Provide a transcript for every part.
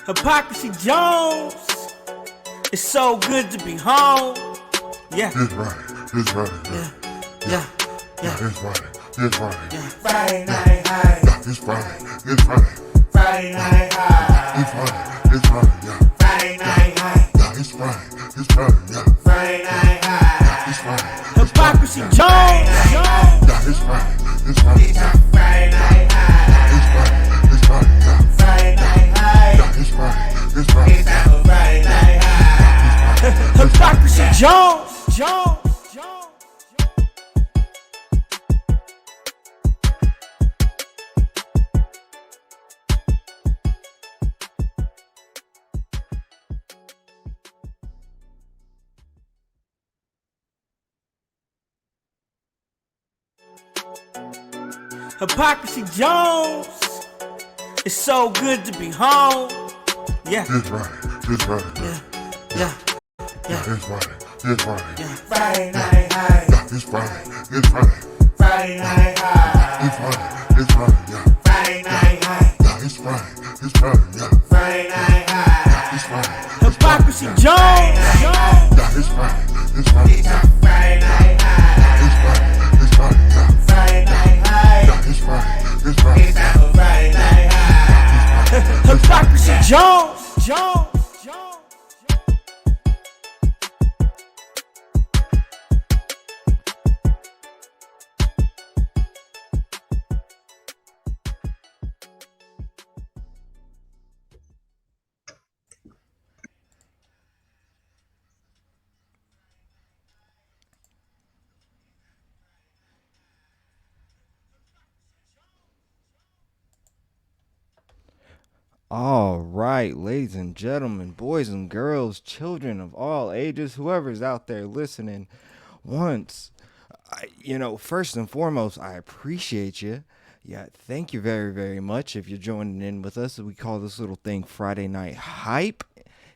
Hypocrisy Jones. It's so good to be home. Yeah. It's right. It's right. Yeah. It's right. It's right. Yeah. Friday night high. Yeah, it's right. It's right. Friday night high. It's right. It's right. Yeah. Friday night high. Yeah, it's right. It's right. Yeah. Friday night high. It's right. Hypocrisy Jones. Yeah, it's right. It's right. It's a Friday night high. It's right. It's right. Yeah. Friday night high. Yeah, it's right. It's right. It's a Friday night high. Hypocrisy Jones. Hypocrisy Jones. It's so good to be home. Yeah. It's right. It's right. Yeah. It's right. It's right. Yeah. Friday night high. Yeah, it's right. It's right. Friday night high. It's right. It's right. Yeah. Friday night high. Yeah, it's right. It's right. Yeah. Friday night high. It's right. Hypocrisy Jones. Yeah, it's right. It's right. It's a Friday night high. It's right. It's right. Yeah. Friday night high. Yeah, it's right. It's right. It's a Friday night high. Hypocrisy Jones. All right, ladies and gentlemen, boys and girls, children of all ages, whoever's out there listening, first and foremost, I appreciate you. Yeah, thank you very, very much if you're joining in with us. We call this little thing Friday Night Hype.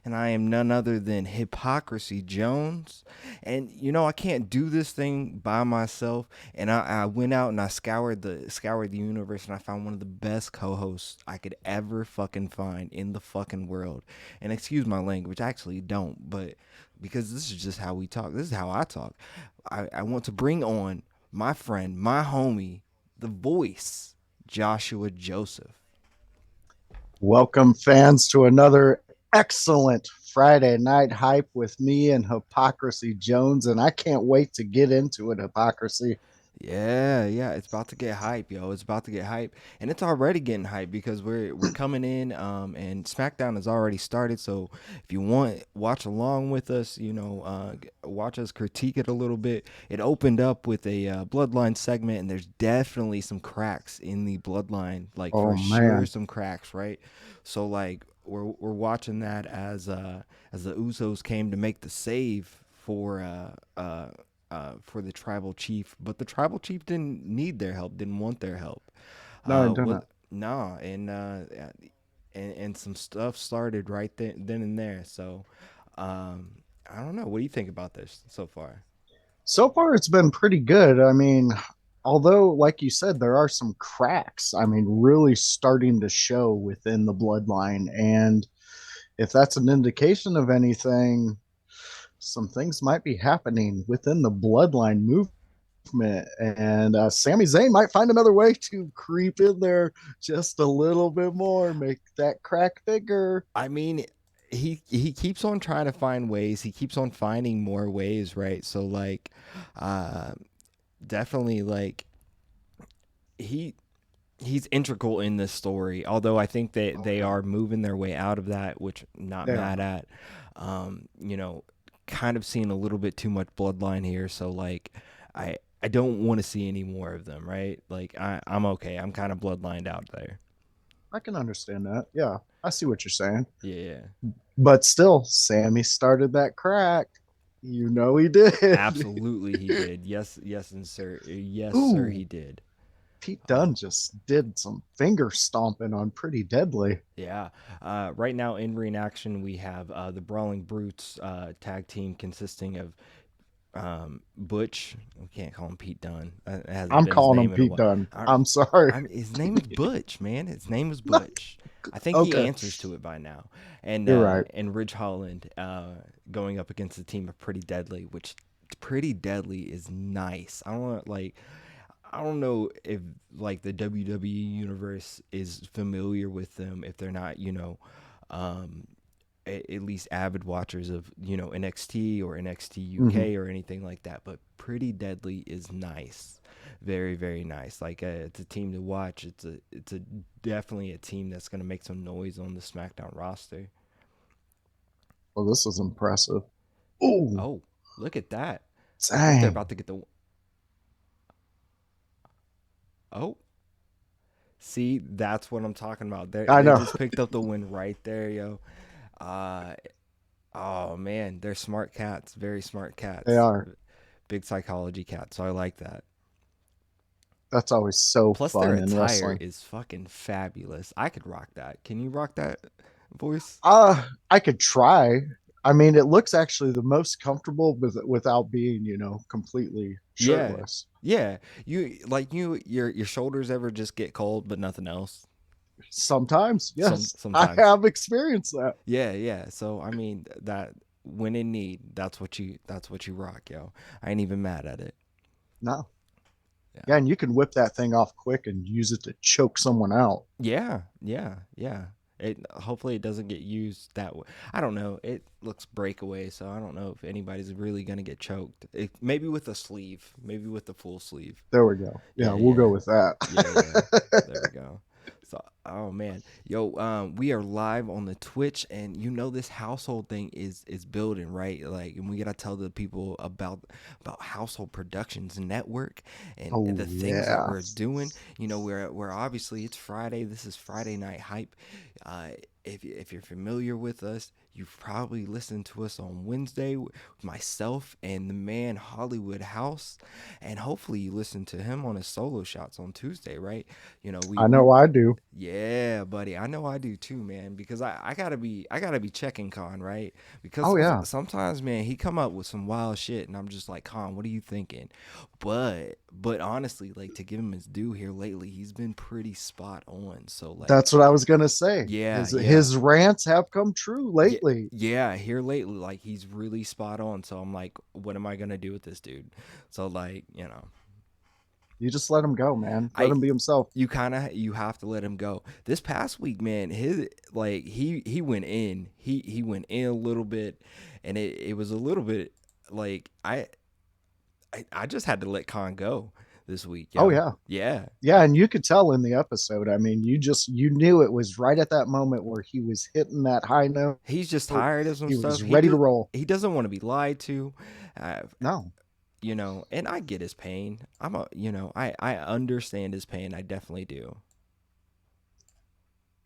And I am none other than Hypocrisy Jones. And I can't do this thing by myself. And I went out and I scoured the universe, and I found one of the best co-hosts I could ever fucking find in the fucking world. And excuse my language, I actually don't, but because this is just how we talk. This is how I talk. I want to bring on my friend, my homie, the voice, Joshua Joseph. Welcome, fans, to another excellent Friday Night Hype with me and Hypocrisy Jones, and I can't wait to get into it, Hypocrisy. Yeah, it's about to get hype, yo. It's about to get hype, and it's already getting hype because we're coming in, and SmackDown has already started. So if you want, watch along with us. Watch us critique it a little bit. It opened up with a Bloodline segment, and there's definitely some cracks in the Bloodline, sure, some cracks, right? So like we're watching that as the Usos came to make the save for the tribal chief, but the tribal chief didn't need their help, didn't want their help. No, I don't. No, and some stuff started right then and there. So I don't know. What do you think about this so far? So far, it's been pretty good. I mean, although, like you said, there are some cracks, really starting to show within the bloodline. And if that's an indication of anything, some things might be happening within the bloodline movement. And Sami Zayn might find another way to creep in there just a little bit more, make that crack bigger. I mean, he keeps on trying to find ways. He keeps on finding more ways, right? So like, definitely like he's integral in this story. Although I think that they are moving their way out of that, which I'm not mad at. Kind of seeing a little bit too much bloodline here. So like, I don't want to see any more of them, right? Like I'm okay. I'm kind of bloodlined out there. I can understand that. Yeah, I see what you're saying. Yeah. But still, Sammy started that crack. He did. Absolutely, he did. Yes, and sir. Yes, Ooh. sir, he did. Pete Dunne just did some finger stomping on Pretty Deadly. Yeah. Right now in ring action, we have the Brawling Brutes tag team consisting of Butch. We can't call him Pete Dunne. It hasn't I'm been his calling him name in a Pete while. Dunne. I, I'm sorry. his name is Butch, man. His name is Butch. I think he Okay, answers to it by now. you're right. And Ridge Holland going up against the team of Pretty Deadly, which Pretty Deadly is nice. I don't know if like the WWE universe is familiar with them if they're not, um, at least avid watchers of NXT or NXT Hmm. UK or anything like that. But Pretty Deadly is nice, very very nice. Like it's a team to watch. It's a definitely a team that's gonna make some noise on the SmackDown roster. Well, this is impressive. Oh, Oh, look at that! I think they're dang. about to get the. Oh, see, that's what I'm talking about. I They know. just picked up the win right there, yo. Uh, oh man, they're smart cats, very smart They cats, are. big psychology cats. So I like that. That's always so Plus, their fun in attire wrestling. is fucking fabulous. I could rock that. Can you rock that voice? I could try. I mean, it looks actually the most comfortable without being, completely Yeah, shirtless. yeah. Your shoulders ever just get cold, but nothing else. Sometimes, yes, I Sometimes. have experienced that. Yeah, yeah. So I mean that when in need, that's what you rock, yo. I ain't even mad at it. No. Yeah. Yeah, and you can whip that thing off quick and use it to choke someone out. Yeah, yeah, yeah. It hopefully it doesn't get used that way. I don't know. It looks breakaway, so I don't know if anybody's really gonna get choked. Maybe with a sleeve, maybe with the full sleeve. There we go. Yeah, Yeah, we'll go yeah, with that. yeah, yeah. There we go. So, oh man, yo, we are live on the Twitch, and this household thing is building, right? Like, and we gotta tell the people about Household Productions Network and Oh the things that yeah. we're doing. We're obviously it's Friday. This is Friday Night Hype. Uh, if you're familiar with us, you've probably listened to us on Wednesday with myself and the man Hollywood House, and hopefully you listen to him on his solo shots on Tuesday, right? I We know I do. yeah, buddy. I know I do too, man. Because I gotta be checking Con, right? Because Oh yeah. sometimes, man, he come up with some wild shit, and I'm just like, Con, what are you thinking? But honestly, like to give him his due here lately, he's been pretty spot on. So like, That's what I was gonna say. yeah, yeah. His rants have come true Yeah, lately. yeah, here lately, like he's really spot on. So I'm like, what am I gonna do with this dude? So like, You just let him go, man. Let I him be himself. you have to let him go. This past week, man, his like he went in. He went in a little bit, and it was a little bit like I just had to let Khan go this week, Oh yo. yeah. Yeah. Yeah, and you could tell in the episode. I mean, you knew it was right at that moment where he was hitting that high note. He's just tired of some He stuff. was ready to roll. He doesn't want to be lied to. Uh, No. and I get his pain. I understand his pain. I definitely do.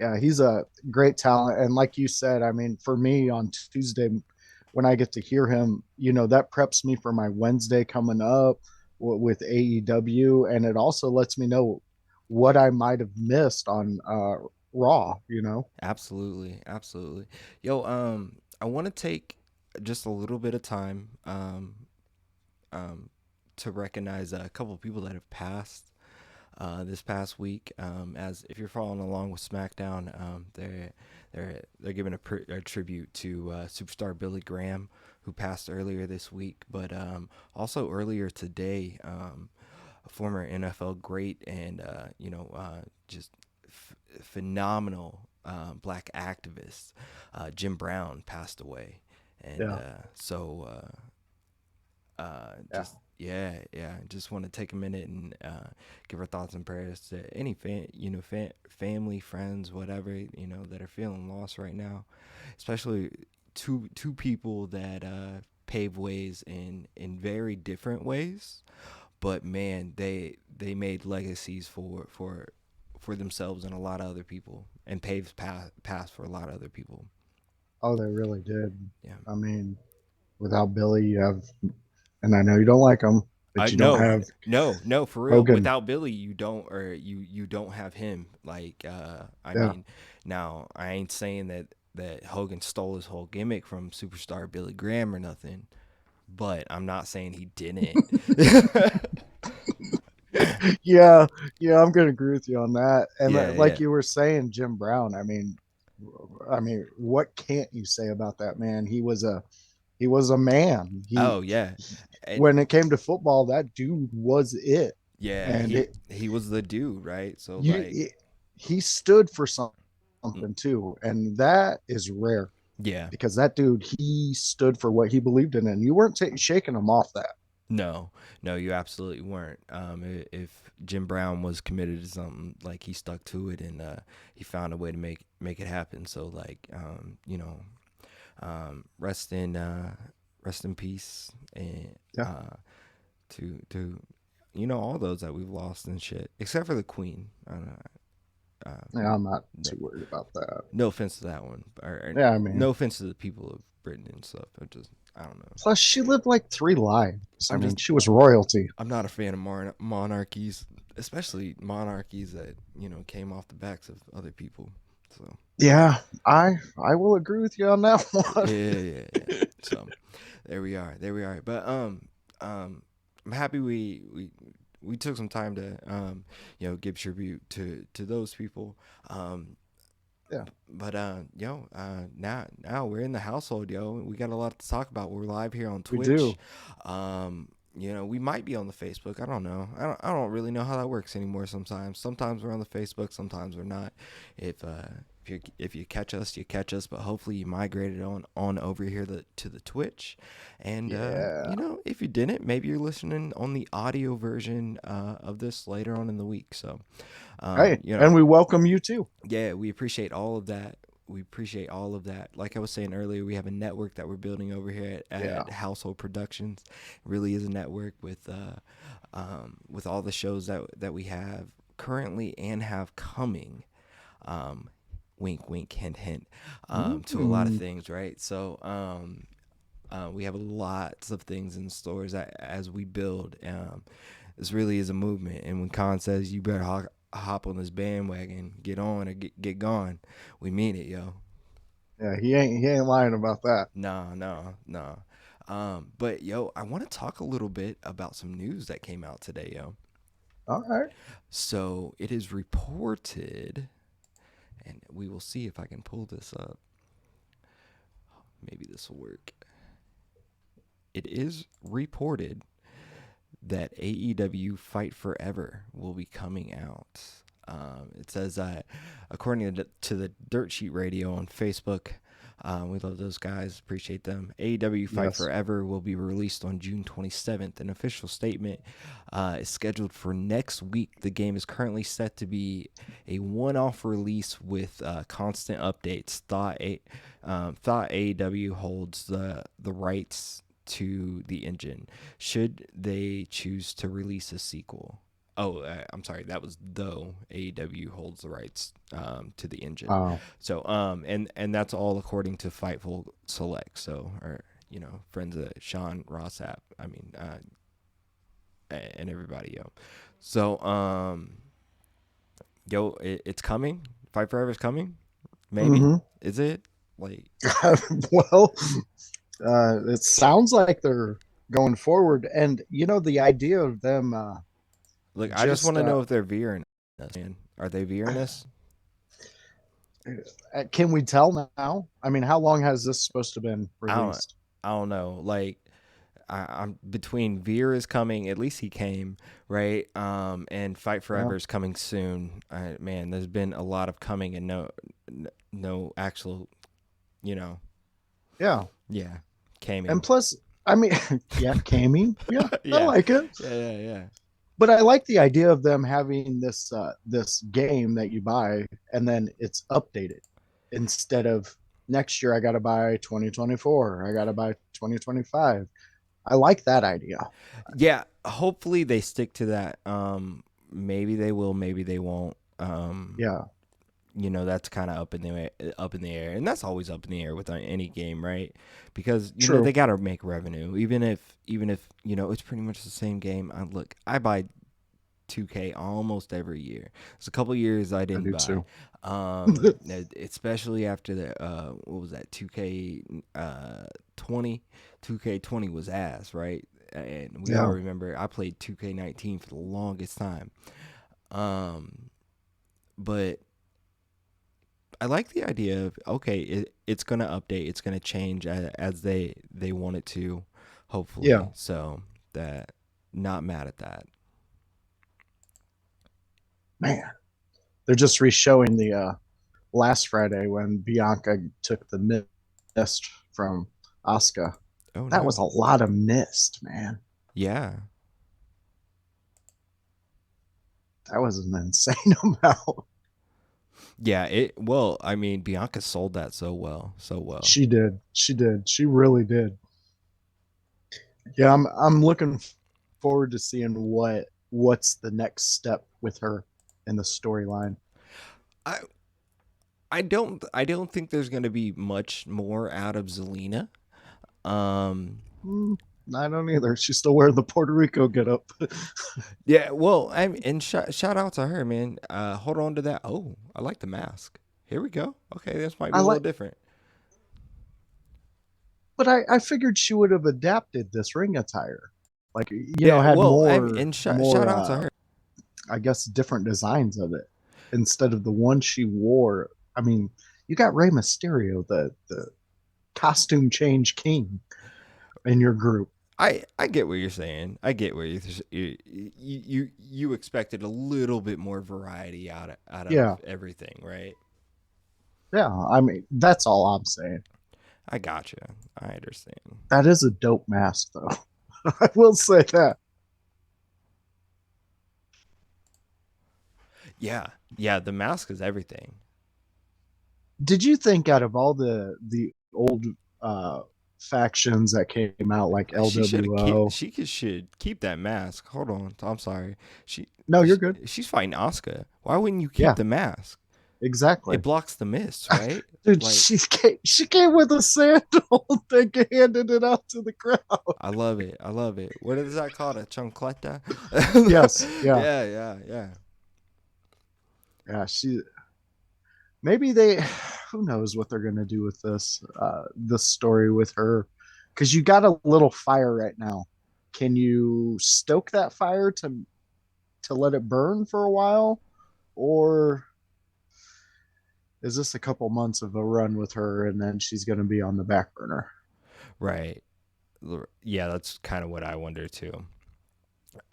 Yeah, he's a great talent. And like you said, I mean, for me on Tuesday, when I get to hear him, that preps me for my Wednesday coming up with AEW. And it also lets me know what I might have missed on Raw. Absolutely, absolutely. Yo, I want to take just a little bit of time um to recognize a couple of people that have passed this past week. As if you're following along with SmackDown, they're giving a tribute to superstar Billy Graham, who passed earlier this week, but also earlier today, a former NFL great and just phenomenal black activist, Jim Brown, passed away, and Yeah. Yeah. just yeah, just want to take a minute and give our thoughts and prayers to any family, friends, whatever that are feeling lost right now, especially two people that pave ways in very different ways, but man, they made legacies for themselves and a lot of other people, and paved paths for a lot of other people. Oh, they really did. Yeah. I mean, without Billy, you have, and I know you don't like him, but I you don't no have no for real. Hogan. Without Billy, you don't, or you don't have him. Like I Yeah. mean, now I ain't saying that Hogan stole his whole gimmick from superstar Billy Graham or nothing, but I'm not saying he didn't. Yeah, yeah, I'm gonna agree with you on that. And Yeah, like yeah. you were saying, Jim Brown. I mean, what can't you say about that man? He was a man. Oh yeah. And When it came to football, that dude was it. yeah, And he was the dude, right? So you like, it, he stood for mm, something too, and that is rare yeah. because that dude he stood for what he believed in, and you weren't shaking him off that. No, no, you absolutely weren't. If Jim Brown was committed to something, like he stuck to it, and he found a way to make it happen. So like, rest in peace, and Yeah, to all those that we've lost and shit, except for the Queen. I don't know. yeah, I'm not No, too worried about that. no offense to that one, or Yeah, I mean, no offense to the people of Britain and stuff. I don't know. plus she lived like 3 lives. I I'm mean, just she was royalty. I'm not a fan of monarchies, especially monarchies that came off the backs of other people. So Yeah, I will agree with you on that one. yeah. So there we are. But I'm happy we took some time to give tribute to those people. Um, Yeah, but now we're in the household, yo. We got a lot to talk about. We're live here on we Twitch. do. We might be on the Facebook. I don't know. I don't really know how that works anymore. Sometimes we're on the Facebook. Sometimes we're not. If you catch us, you catch us. But hopefully you migrated on over here to the Twitch. And Yeah. if you didn't, maybe you're listening on the audio version of this later on in the week. So Hey, and we welcome you too. yeah, we appreciate all of that. We appreciate all of that. Like I was saying earlier, we have a network that we're building over here Yeah. at Household Productions. It really is a network with all the shows that we have currently and have coming. Wink, wink, hint, hint. To a lot of things, right? So we have lots of things in stores as we build. This really is a movement, and when Khan says you better hop on this bandwagon, get on or get gone, we mean it, yo. Yeah, he ain't lying about that. No. But yo, I want to talk a little bit about some news that came out today, yo. All right. So it is reported, and we will see if I can pull this up. Maybe this will work. It is reported that AEW Fight Forever will be coming out. It says, according to the Dirt Sheet Radio on Facebook, we love those guys, appreciate them. AEW Fight Yes. Forever will be released on June 27th. An official statement is scheduled for next week. The game is currently set to be a one-off release with constant updates. Thought AEW holds the rights to the engine should they choose to release a sequel. I'm sorry, that was though AEW holds the rights to the engine. Oh, So and that's all according to Fightful Select. So, or friends of Sean Rossap, I mean and everybody, yo. So it's coming. Fight Forever is coming. Maybe. hmm Is it? Like, well, it sounds like they're going forward, and the idea of them look, I just just want to know if they're veering us, man. Are they veering us? can we tell now? I mean, how long has this supposed to been I don't released? I don't know. Like, I'm between Veer is coming. At least he came, right? And Fight Yeah, Forever is coming soon. Man, there's been a lot of coming and no actual, you know, yeah, yeah, came and in. plus, I mean, yeah, Cammy, yeah, I Yeah, like it. yeah. But I like the idea of them having this game that you buy and then it's updated instead of next year I got to buy 2024, I got to buy 2025. I like that idea. Yeah, hopefully they stick to that. Maybe they will, maybe they won't. Yeah, That's kind of up in the air, and that's always up in the air with any game, right? Because true. they got to make revenue, even if it's pretty much the same game. Look, I buy 2K almost every year. There's a couple years I I didn't do buy, too. especially after the what was that 2K 20. 2K20 was ass, right? And we all Yeah. remember I played 2K19 for the longest time. Um, but I like the idea of okay, it's gonna update, it's gonna change as they want it to, Yeah. hopefully. So that not mad at that. Man, they're just re-showing the last Friday when Bianca took the mist from Asuka. Oh That was no, a lot of mist, man. yeah, That was an insane amount. yeah. It well, I mean, Bianca sold that so well, so well. She did. She did. She really did. Yeah, I'm looking forward to seeing what's the next step with her in the storyline. I I don't think there's gonna be much more out of Zelina. Um, Hmm, I don't either. She's still wearing the Puerto Rico get up. yeah. Well, and shout out to her, man. Hold on to that. Oh, I like the mask. Here we go. Okay, this might be I a little like, different. but I figured she would have adapted this ring attire, like Yeah. had Well, more and shout more out to her. I guess different designs of it instead of the one she wore. I mean, you got Rey Mysterio, the costume change king, in your group. I get what you're saying. I get where you expected a little bit more variety out of Yeah, everything, right? yeah. I mean, that's all I'm saying. I gotcha. I understand. That is a dope mask, though. I will say that. Yeah, yeah. The mask is everything. Did you think out of all the old uh factions that came out like She should keep. LWO? Should keep that mask. Hold on. I'm sorry. She, No, you're she good. she's fighting Asuka. Why wouldn't you keep Yeah, the mask? exactly. It blocks the mist, right? Dude, Like she came with a sandal thing, handed it out to the crowd. I love it. I love it. What is that called? A chancleta? Yes, yeah, Yeah, yeah, yeah. yeah. She maybe they, who knows what they're gonna do with this story with her, because you got a little fire right now. Can you stoke that fire to let it burn for a while, or is this a couple months of a run with her and then she's gonna be on the back burner? Right. Yeah, that's kind of what I wonder too.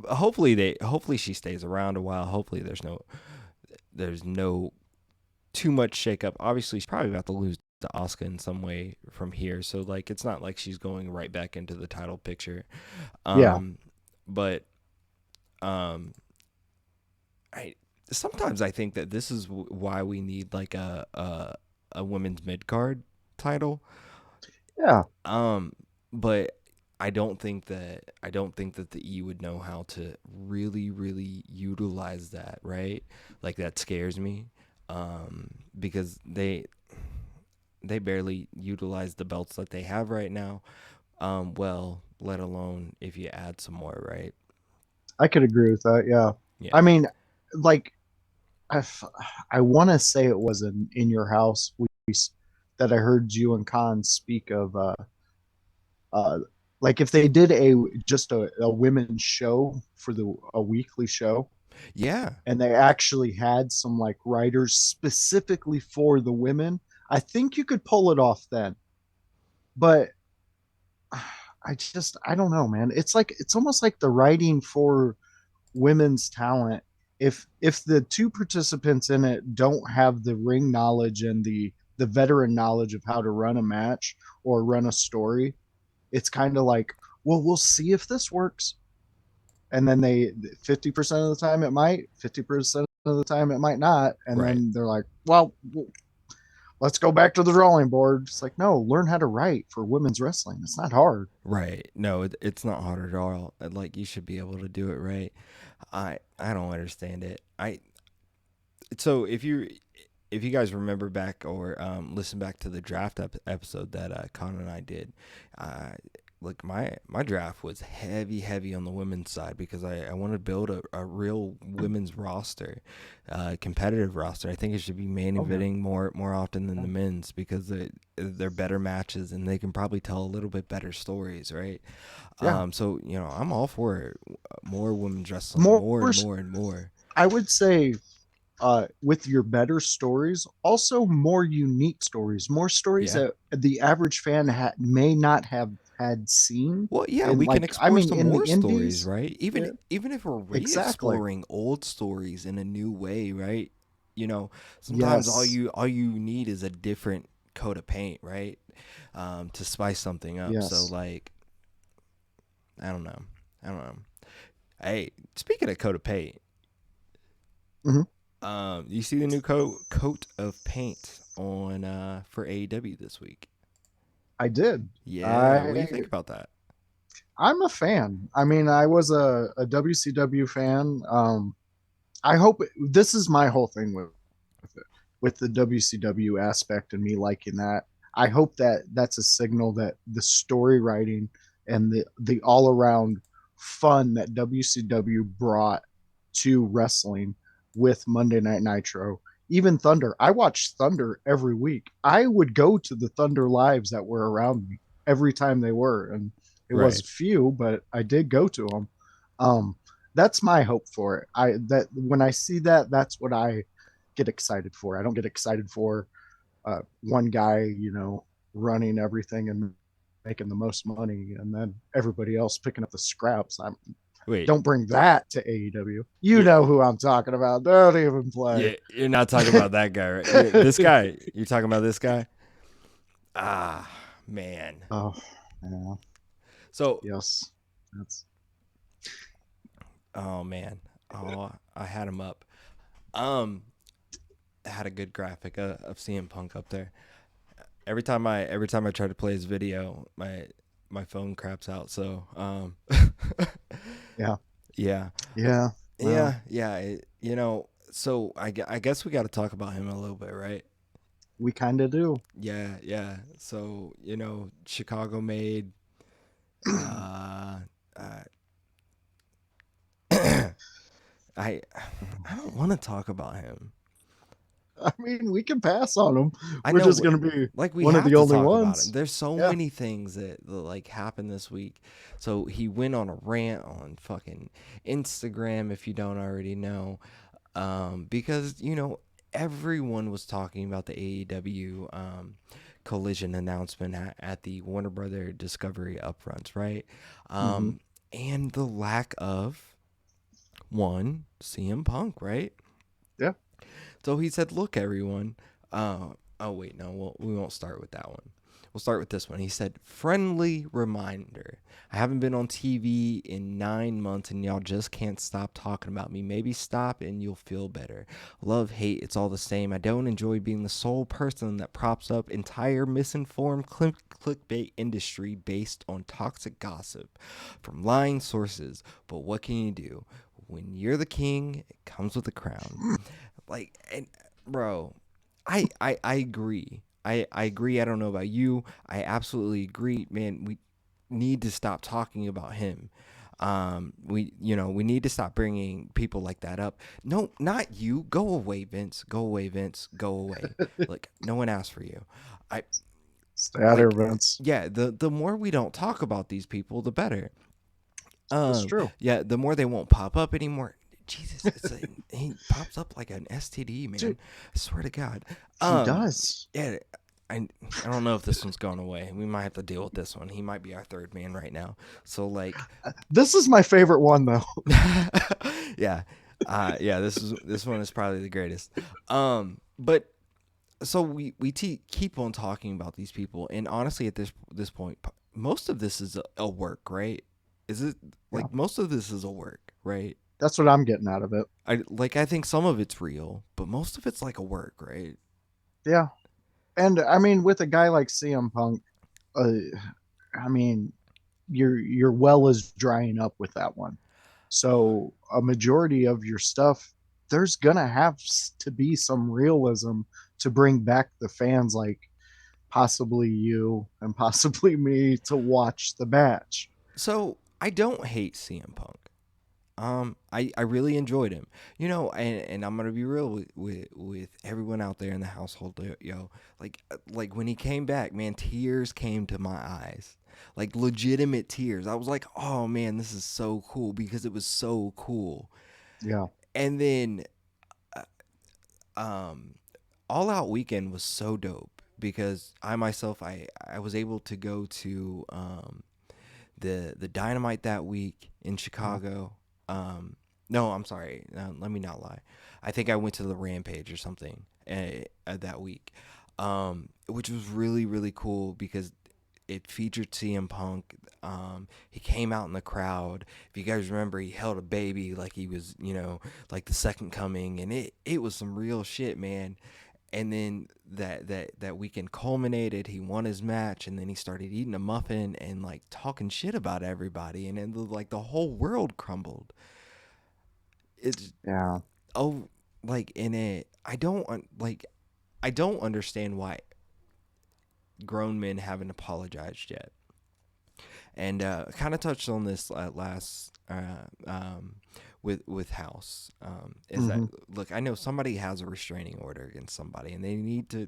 Hopefully she stays around a while. Hopefully there's no too much shakeup. Obviously she's probably about to lose to Asuka in some way from here. So like it's not like she's going right back into the title picture. Yeah, But um I sometimes I think that this is why we need like a women's mid card title. yeah. Um, but I don't think that the E would know how to really utilize that, right? Like that scares me. Because they barely utilize the belts that they have right now. Well, let alone if you add some more, right? I could agree with that. Yeah. Yeah. I mean, like, I, I want to say it was in your house that I heard you and Khan speak of. Uh, like if they did just a women's show for a weekly show, Yeah. and they actually had some like writers specifically for the women, I think you could pull it off then. But I don't know, man. It's almost like the writing for women's talent. If the two participants in it don't have the ring knowledge and the veteran knowledge of how to run a match or run a story, it's kind of like, well, we'll see if this works. And then 50% of the time it might, 50% of the time it might not. And Right. then they're like, well, let's go back to the drawing board. It's like, no, learn how to write for women's wrestling. It's not hard. Right. No, it's not hard at all. Like you should be able to do it right. I don't understand it. I so if you guys remember back or listen back to the draft episode that Con and I did, uh, like my draft was heavy on the women's side because I want to build a real women's roster, competitive roster. I think it should be main Oh yeah. eventing more often than the men's because they're better matches and they can probably tell a little bit better stories, right? Yeah. So I'm all for more women's wrestling, More, more and more and more. I would say, with your better stories, also more unique stories, more stories Yeah. that the average fan may not have had seen. Well, yeah, And we can like, I explore mean, some in the more stories, indies, right? yeah, Even if we're exactly. re-exploring old stories in a new way, right? Sometimes Yes, all you need is a different coat of paint, right? To spice something up. So yes. like, I don't know, I don't know. Hey, speaking of coat of paint, Hmm. you see the new coat of paint on for AEW this week? I did. Yeah, what do you I think about that? I'm a fan. I mean, I was a WCW fan. I hope this is my whole thing with it, with the WCW aspect and me liking that. I hope that that's a signal that the story writing and the all around fun that WCW brought to wrestling with Monday Night Nitro, even Thunder. I watched Thunder every week. I would go to the Thunder lives that were around me every time they were, and it was Right. few, but I did go to them. Um, that's my hope for it. I that when I see that, that's what I get excited for. I don't get excited for one guy, running everything and making the most money, and then everybody else picking up the scraps. Wait. Don't bring that to AEW. You Yeah, know who I'm talking about. Don't even play. yeah, you're not talking about that guy, right? This guy. You're talking about this guy. Ah, man. Oh, yeah, So, yes, that's oh man. Oh, I had him up. Um, I had a good graphic of CM Punk up there. Every time I try to play his video, my phone craps out. So, yeah, yeah, yeah. Well, yeah. So I guess we got to talk about him a little bit, right? we kind of do. Yeah, yeah. So Chicago made. Uh, uh, I I don't want to talk about him. I mean, we can pass on them. I We're know, just gonna be like we one of have the to only talk about him. ones. There's so Yeah. many things that like happened this week. So he went on a rant on fucking Instagram, if you don't already know, because everyone was talking about the AEW collision announcement at the Warner Brother Discovery upfronts, right? Hmm. And the lack of one CM Punk, right? Yeah. So he said, "Look, everyone." Oh wait, no, we won't start with that one. We'll start with this one. He said, "Friendly reminder: I haven't been on TV in 9 months, and y'all just can't stop talking about me. Maybe stop, and you'll feel better. Love, hate, it's all the same. I don't enjoy being the sole person that props up entire misinformed clickbait industry based on toxic gossip from lying sources. But what can you do? When you're the king, it comes with a crown." Like, and bro, I agree. I agree. I don't know about you. I absolutely agree, man. We need to stop talking about him. We need to stop bringing people like that up. No, not you. Go away, Vince. Go away, Vince. Go away. Like, no one asked for you. I Statter like, events. yeah. The more we don't talk about these people, the better. It's true. Yeah, the more they won't pop up anymore. Jesus, he pops up like an STD, man. Dude, I swear to God. he Um, does. yeah, I don't know if this one's going away. We might have to deal with this one. He might be our third man right now. So like, This is my favorite one though. yeah, yeah. This one is probably the greatest. But so we keep on talking about these people, and honestly, at this point, most of this is a work, right? Is it Yeah. like most of this is a work, right? That's what I'm getting out of it. I think some of it's real, but most of it's like a work, right? Yeah. And I mean, with a guy like CM Punk, uh, I mean, your well is drying up with that one. So a majority of your stuff, there's gonna have to be some realism to bring back the fans. Like, possibly you and possibly me to watch the match. So I don't hate CM Punk. I really enjoyed him. And I'm gonna be real with everyone out there in the household, yo. Like when he came back, man, tears came to my eyes, like legitimate tears. I was like, oh man, this is so cool because it was so cool. Yeah. And then, um, All Out Weekend was so dope because I myself, I was able to go to the Dynamite that week in Chicago. No, I'm sorry. Let me not lie. I think I went to the Rampage or something that week, which was really really cool because it featured CM Punk. He came out in the crowd. If you guys remember, he held a baby like he was, like the second coming, and it was some real shit, man. And then that weekend culminated. He won his match, and then he started eating a muffin and like talking shit about everybody, and then like the whole world crumbled. It's Yeah. oh like in it. I don't understand why grown men haven't apologized yet. And kind of touched on this last with House. Is that Hmm. look? I know somebody has a restraining order against somebody, and they need to,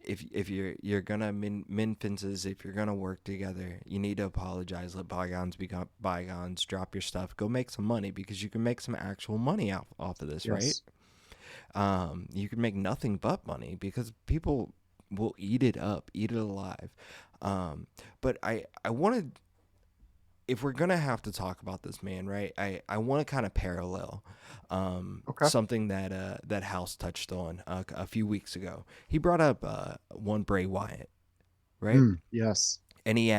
if you're gonna mend fences, if you're gonna work together, you need to apologize. Let bygones become bygones. Drop your stuff. Go make some money because you can make some actual money off of this, right? Yes. You can make nothing but money because people will eat it up, eat it alive. But I wanted, if we're gonna have to talk about this man, right? I want to kind of parallel Okay. something that House touched on a few weeks ago. He brought up one Bray Wyatt, right? Yes. And he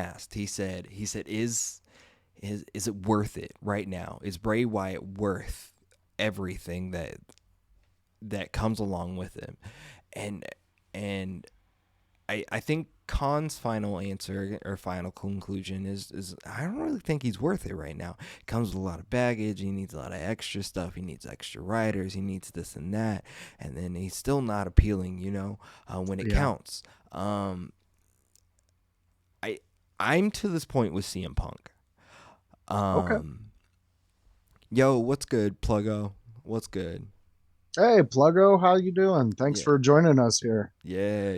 said, is it worth it right now? Is Bray Wyatt worth everything that comes along with him? And and I think Khan's final answer or final conclusion is I don't really think he's worth it right now. It comes with a lot of baggage. He needs a lot of extra stuff. He needs extra writers. He needs this and that. And then he's still not appealing, when it Yeah. counts. I I'm to this point with CM Punk. Okay. Um, Yo, what's good, Pluggo? What's good? Hey, Pluggo, how you doing? Thanks Yeah, for joining us here. yeah,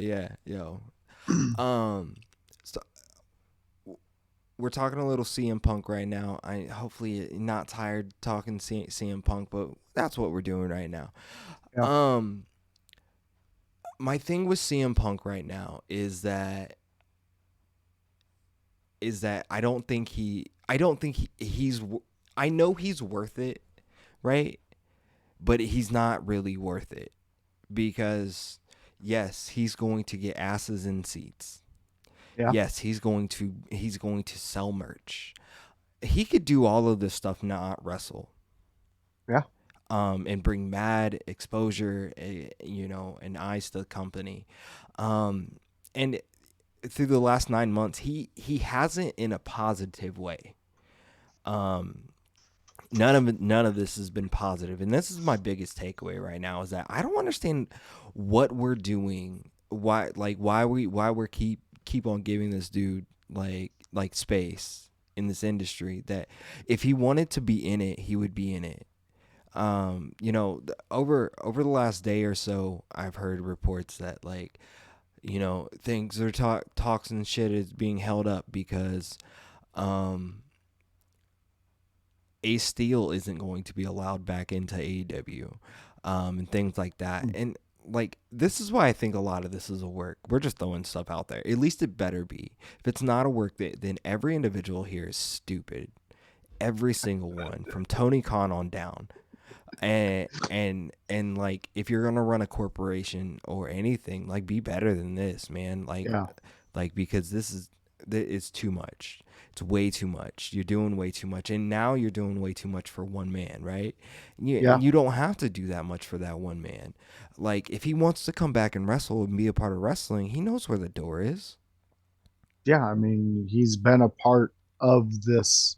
yo. Um, so we're talking a little CM Punk right now. I hopefully not tired talking CM Punk, but that's what we're doing right now. Yeah. Um, my thing with CM Punk right now is that I don't think he's I know he's worth it, right? But he's not really worth it because yes, he's going to get asses in seats. Yeah. Yes, he's going to sell merch. He could do all of this stuff, not wrestle, Yeah. and bring mad exposure, and eyes to the company. And through the last 9 months, he hasn't in a positive way. Um, none of this has been positive, and this is my biggest takeaway right now is that I don't understand what we're doing. Why we're keep on giving this dude like space in this industry that if he wanted to be in it, he would be in it. Over the last day or so, I've heard reports that things are talks and shit is being held up because um Ace Steel isn't going to be allowed back into AEW, and things like that. Mm. And like this is why I think a lot of this is a work. We're just throwing stuff out there. At least it better be. If it's not a work, then every individual here is stupid. Every single one, from Tony Khan on down. And like if you're gonna run a corporation or anything, like be better than this, man. Yeah. Because it's too much. It's way too much. You're doing way too much, and now you're doing way too much for one man, right? Yeah. And you don't have to do that much for that one man. Like if he wants to come back and wrestle and be a part of wrestling, he knows where the door is. Yeah. I mean, he's been a part of this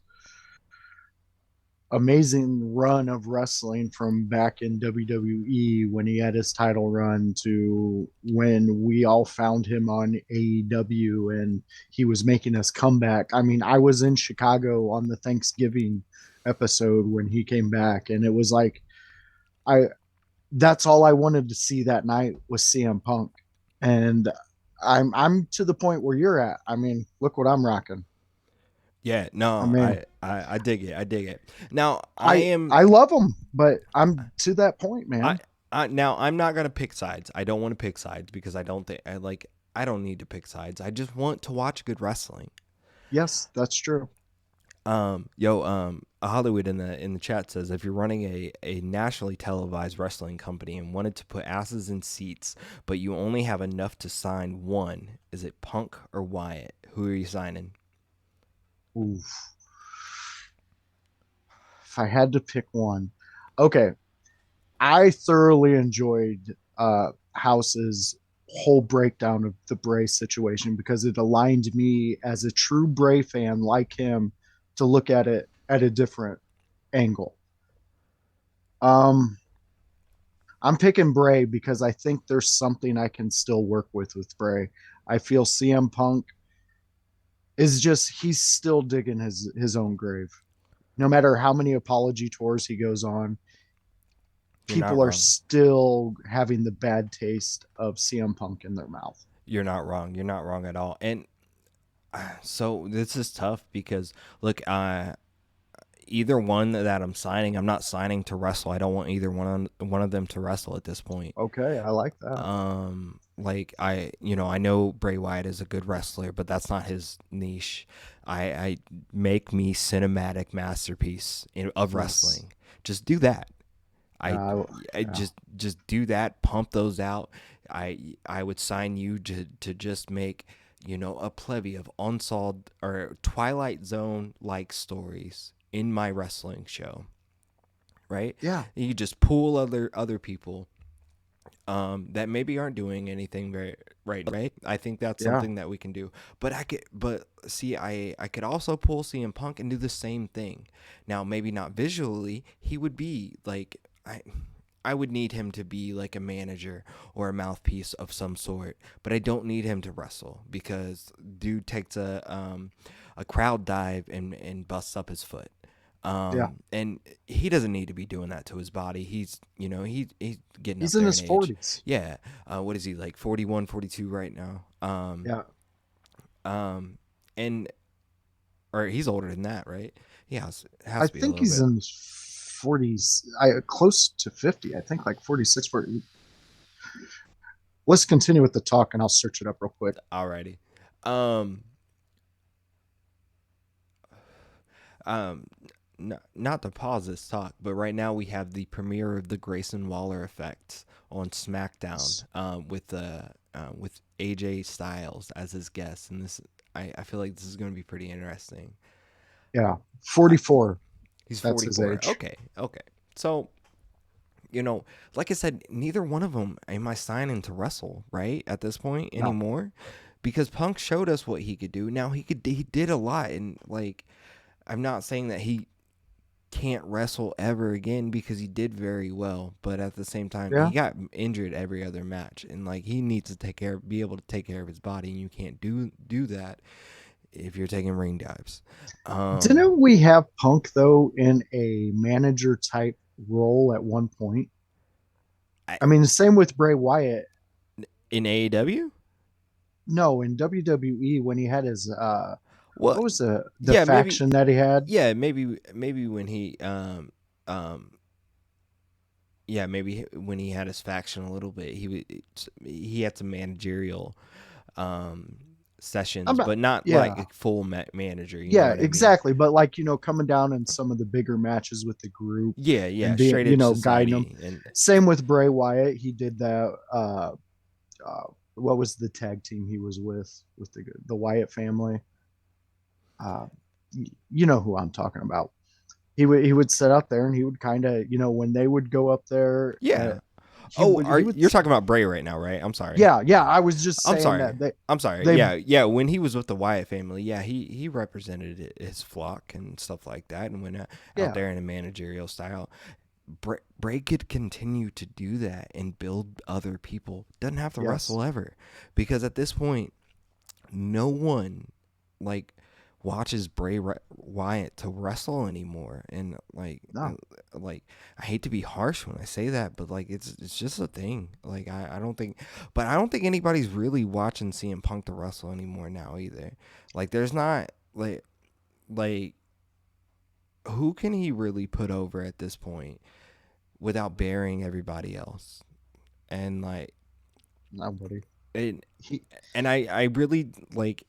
amazing run of wrestling from back in WWE when he had his title run to when we all found him on AEW and he was making us come back. I mean, I was in Chicago on the Thanksgiving episode when he came back, and it was like I that's all I wanted to see that night was CM Punk. And I'm to the point where you're at. I mean, look what I'm rocking. Yeah, I no, mean, I dig it. I dig it. Now I I am I love him, but I'm to that point, I, man. now I'm not gonna pick sides. I don't want to pick sides because I don't need to pick sides. I just want to watch good wrestling. Yes, that's true. Hollywood in the chat says if you're running a nationally televised wrestling company and wanted to put asses in seats, but you only have enough to sign one, is it Punk or Wyatt? Who are you signing? Oof. If I had to pick one, okay. I thoroughly enjoyed House's whole breakdown of the Bray situation because it aligned me as a true Bray fan like him to look at it at a different angle. Um, I'm picking Bray because I think there's something I can still work with Bray. I feel CM Punk is just he's still digging his own grave. No matter how many apology tours he goes on, You're people not are wrong. still having the bad taste of CM Punk in their mouth. You're not wrong. You're not wrong at all. And so this is tough because look, either one that I'm signing, I'm not signing to wrestle. I don't want either one of them to wrestle at this point. Okay, I like that. Like I know Bray Wyatt is a good wrestler, but that's not his niche. I make me cinematic masterpiece of Yes. wrestling. Just do that. I, Uh, I yeah. just do that. Pump those out. I would sign you to just make a plethora of unsolved or Twilight Zone like stories in my wrestling show. Right? Yeah. You just pull other people that maybe aren't doing anything very right. I think that's Yeah. something that we can do. But see, I could also pull CM Punk and do the same thing. Now, maybe not visually, he would be like I would need him to be like a manager or a mouthpiece of some sort, but I don't need him to wrestle because dude takes a crowd dive and busts up his foot. Yeah. And he doesn't need to be doing that to his body. He's getting He's up in there in his age. 40s. Yeah. What is he like 41, 42 right now? Yeah. Um, and or he's older than that, right? He I has to be a think little he's bit. in his 40s, close to 50. I think like 46, 40. Let's continue with the talk and I'll search it up real quick. Alrighty. Um, um, not to pause this talk, but right now we have the premiere of the Grayson Waller effect on SmackDown, with AJ Styles as his guest, and I feel like this is going to be pretty interesting. Yeah. Uh, 44. he's That's his 44. age. Okay, okay. So like I said, neither one of them am I signing to wrestle right at this point No. anymore, because Punk showed us what he could do. Now he did a lot, and like I'm not saying that he can't wrestle ever again because he did very well, but at the same time he Yeah. got injured every other match, and like he needs to be able to take care of his body, and you can't do that if you're taking ring dives. Didn't we have Punk though in a manager type role at one point? I, I mean, the same with Bray Wyatt. in AEW. No, in WWE when he had his Well, what was the yeah, maybe. faction that he had? Yeah, maybe when he um yeah, maybe when he had his faction a little bit, he had some managerial um I'm sessions, not. but not like Yeah, a full manager. You know yeah, what I mean? exactly. But like coming down in some of the bigger matches with the group Yeah, and yeah, being straight edge guiding them. society, and Same with Bray Wyatt. He did that. Uh, what was the tag team he was with the Wyatt family? Uh, you know who I'm talking about. He would sit out there and he would kind of when they would go up there. yeah. He Oh, would he you're would talking about Bray right now, right? I'm sorry. yeah, I was just I'm saying sorry. that I'm sorry. they Yeah. When he was with the Wyatt family, yeah, he represented his flock and stuff like that, and went out yeah, there in a managerial style. Bray could continue to do that and build other people. Doesn't have to yes. wrestle ever, because at this point, no one like watches Wyatt to wrestle anymore. And No. like I hate to be harsh when I say that, but like it's just a thing. Like I don't think, but I don't think anybody's really watching CM Punk to wrestle anymore now either. Like there's not like who can he really put over at this point without burying everybody else? And like Nobody. it, He and I really like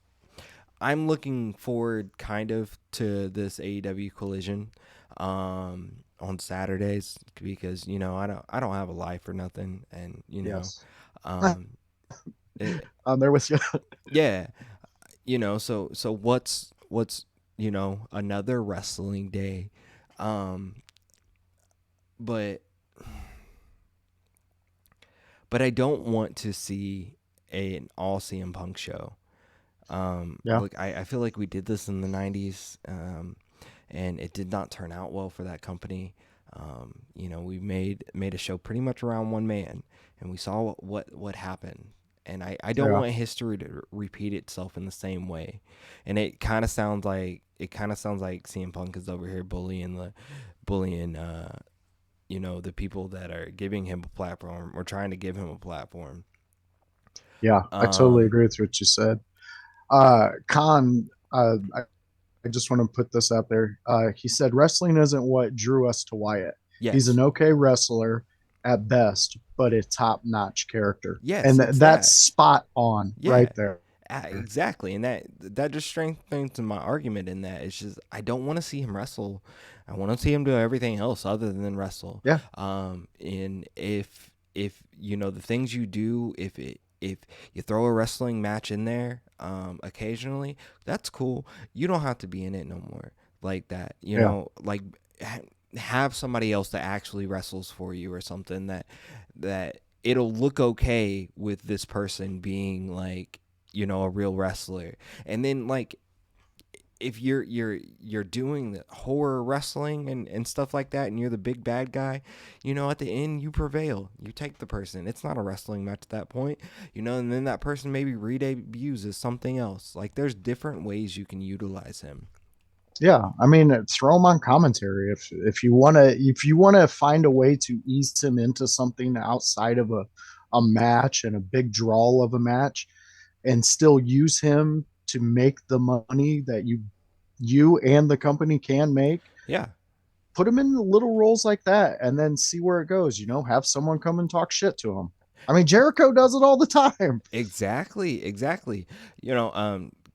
I'm looking forward kind of to this AEW collision on Saturdays, because I don't have a life or nothing, and yes. um it, I'm there with you. yeah, so what's another wrestling day, um but I don't want to see an all CM Punk show. Yeah. Look, I feel like we did this in the 90s, and it did not turn out well for that company. We made a show pretty much around one man, and we saw what happened. And I don't Yeah. want history to repeat itself in the same way. And it kind of sounds like CM Punk is over here bullying the people that are giving him a platform or trying to give him a platform. Yeah. I totally Um, agree with what you said. Khan, I just want to put this out there. He said wrestling isn't what drew us to Wyatt. He's yes, an okay wrestler at best, but a top-notch character, yes, and it's that's that. spot on Yeah, right there. exactly, and that just strengthens my argument. In that, it's just I don't want to see him wrestle. I want to see him do everything else other than wrestle. Yeah. And if the things you do, if you throw a wrestling match in there, occasionally, that's cool. You don't have to be in it no more like that. Yeah. Like have somebody else that actually wrestles for you or something that it'll look okay with this person being like a real wrestler. And then like if you're doing the horror wrestling and stuff like that, and you're the big bad guy, at the end you prevail, you take the person. It's not a wrestling match at that point, and then that person maybe redebuts as something else. Like there's different ways you can utilize him. Yeah, I mean, throw him on commentary if you wanna find a way to ease him into something outside of a match and a big drawl of a match, and still use him to make the money that you and the company can make. Yeah, Put him in little roles like that, and then see where it goes. Have someone come and talk shit to him. I mean, Jericho does it all the time. exactly.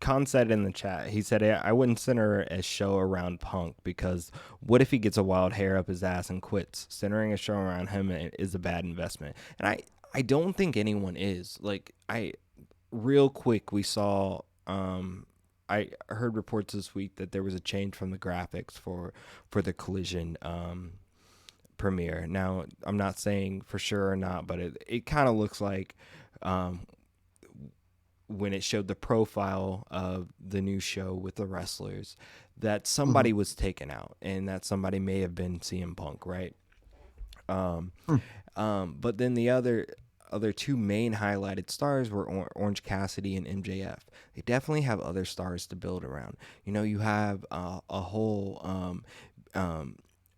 Khan said in the chat, he said, I wouldn't center a show around Punk, because what if he gets a wild hair up his ass and quits? Centering a show around him is a bad investment. And I don't think anyone is. Like, real quick, we saw, I heard reports this week that there was a change from the graphics for the Collision premiere. Now, I'm not saying for sure or not, but it kind of looks like, when it showed the profile of the new show with the wrestlers, that Mhm. somebody was taken out, and that somebody may have been CM Punk, right? Um, Hmm. but then the other two main highlighted stars were Orange Cassidy and MJF. They definitely have other stars to build around. You have a whole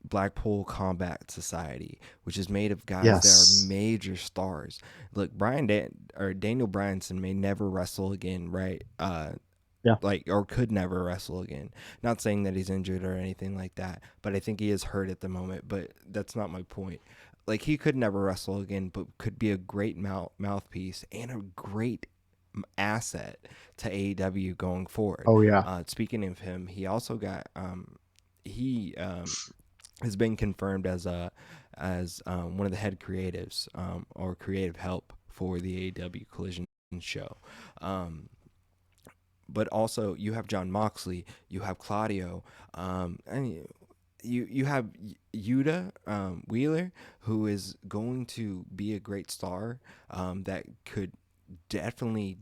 Blackpool Combat Society, which is made of guys that are Yes. major stars. Look, or Daniel Bryanson may never wrestle again, right? Yeah. Like, or could never wrestle again. Not saying that he's injured or anything like that, but I think he is hurt at the moment. But that's not my point. Like, he could never wrestle again, but could be a great mouthpiece and a great asset to AEW going forward. Oh yeah. Speaking of him, he also got he has been confirmed as one of the head creatives, or creative help for the AEW Collision show. But also you have John Moxley, you have Claudio. you have Yuta Wheeler, who is going to be a great star, that could definitely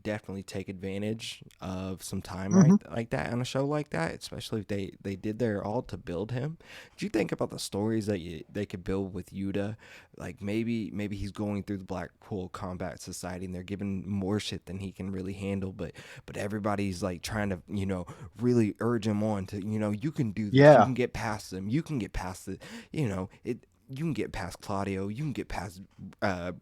take advantage of some time Hmm. right like that on a show like that, especially if they did their all to build him. Do you think about the stories that they could build with Yuta? Like maybe he's going through the Blackpool Combat Society and they're giving more shit than he can really handle, but everybody's like trying to really urge him on to you can do this, you Yeah. can get past them, you can get past it, it you can get past Claudio, you can get past uh,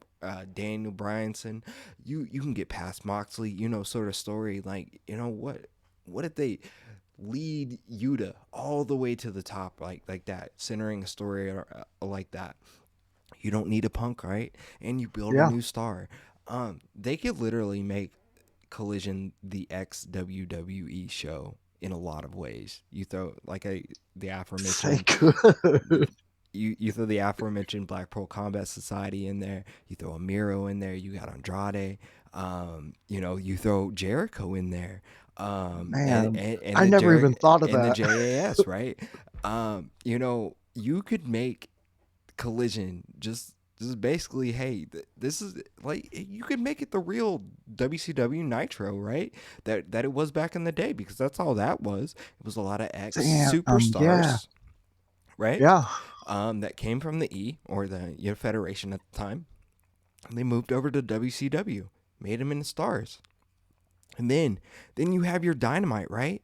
Daniel Bryanson, you can get past Moxley, sort of story. Like, what if they lead Yuta all the way to the top like that, centering a story like that? You don't need a Punk, right? And you build a Yeah. new star. They could literally make Collision the ex WWE show in a lot of ways. You throw like the They aforementioned could. you throw the aforementioned Black Pearl Combat Society in there. You throw a Miro in there. You got Andrade. You throw Jericho in there. Man, I never even thought of And the that. JAS, right? You could make Collision just basically, hey, this is like you could make it the real WCW Nitro, right? That it was back in the day, because that's all that was. It was a lot of ex Damn. Yeah. superstars, right? Yeah. That came from the E, or the Federation at the time. And they moved over to WCW, made them into stars. And then you have your Dynamite, right?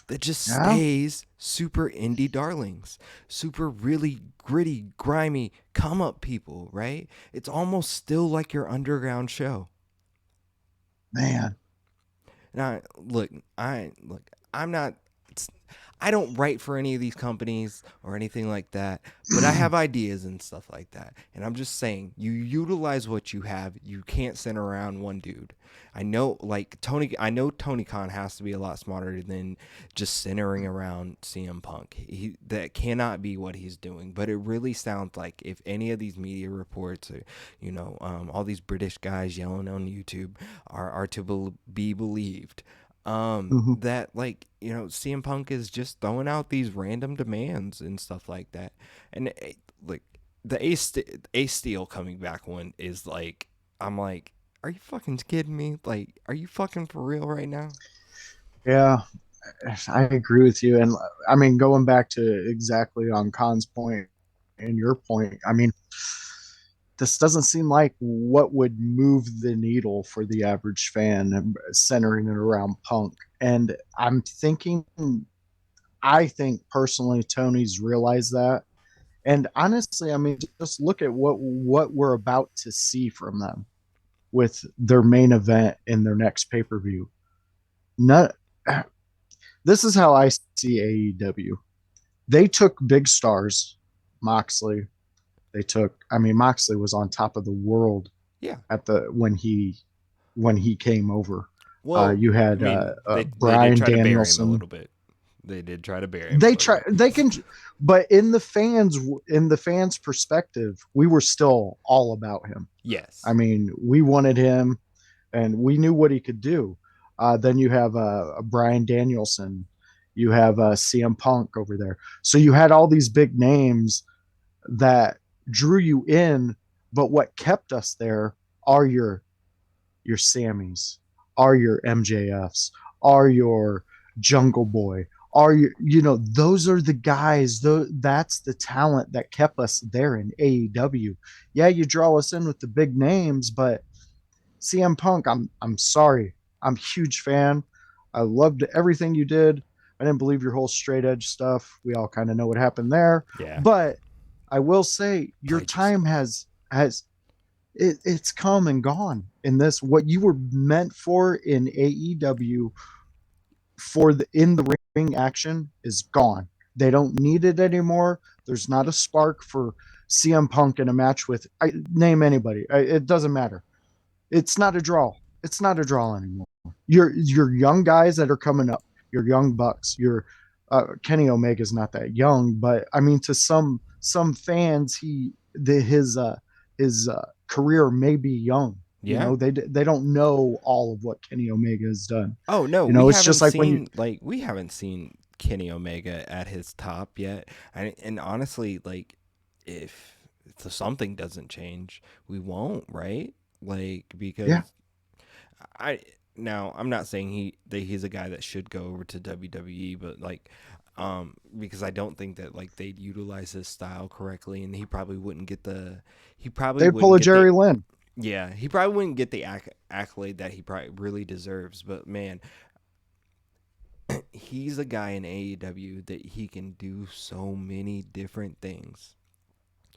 That just Yeah. stays super indie darlings, super really gritty, grimy, come up people, right? It's almost still like your underground show. Man. Now, I'm not. I don't write for any of these companies or anything like that, but I have ideas and stuff like that. And I'm just saying, you utilize what you have. You can't send around one dude. I know, like Tony. I know Tony Khan has to be a lot smarter than just centering around CM Punk. That cannot be what he's doing. But it really sounds like, if any of these media reports, or all these British guys yelling on YouTube are to be believed, Mhm. that, like, CM Punk is just throwing out these random demands and stuff like that. And like the Ace Steel coming back one is like, I'm like, are you fucking kidding me? Like, are you fucking for real right now? Yeah, I agree with you. And I mean, going back to exactly on Khan's point and your point, I mean, this doesn't seem like what would move the needle for the average fan, centering it around Punk. And I think personally, Tony's realized that. And honestly, I mean, just look at what we're about to see from them with their main event in their next pay per view. Not This is how I see AEW. They took big stars, Moxley. I mean, Moxley was on top of the world Yeah. at the when he came over. Well, You I had mean, they did Brian try to bury him a Danielson. little bit. They did try to bury him a They little try, bit. they can, but in the fans' perspective, we were still all about him. I Yes. mean, we wanted him, and we knew what he could do. Then you have Brian Danielson, you have CM Punk over there. So you had all these big names that drew you in, but what kept us there are your Sammys, are your MJFs, are your Jungle Boy, are those are the guys. That's the talent that kept us there in AEW. Yeah, you draw us in with the big names, but CM Punk, I'm sorry, I'm a huge fan. I loved everything you did. I didn't believe your whole straight edge stuff. We all kind of know what happened there, Yeah. but I will say your Played time yourself. has it's come and gone in this. What you were meant for in AEW for the in the ring action is gone. They don't need it anymore. There's not a spark for CM Punk in a match with name anybody. It doesn't matter. It's not a draw. It's not a draw anymore. Your young guys that are coming up, your young bucks, your Kenny Omega's not that young, but I mean to some fans, his career may be young. Yeah. They don't know all of what Kenny Omega has done. Oh no, It's just like when you we haven't seen Kenny Omega at his top yet. And honestly, like, if something doesn't change, we won't, right? Like, Yeah. because I now I'm not saying he's a guy that should go over to WWE, but like, because I don't think that like they'd utilize his style correctly, and he probably They'd pull wouldn't a get the Jerry Lynn. yeah, he probably wouldn't get the accolade that he probably really deserves. But man, he's a guy in AEW that he can do so many different things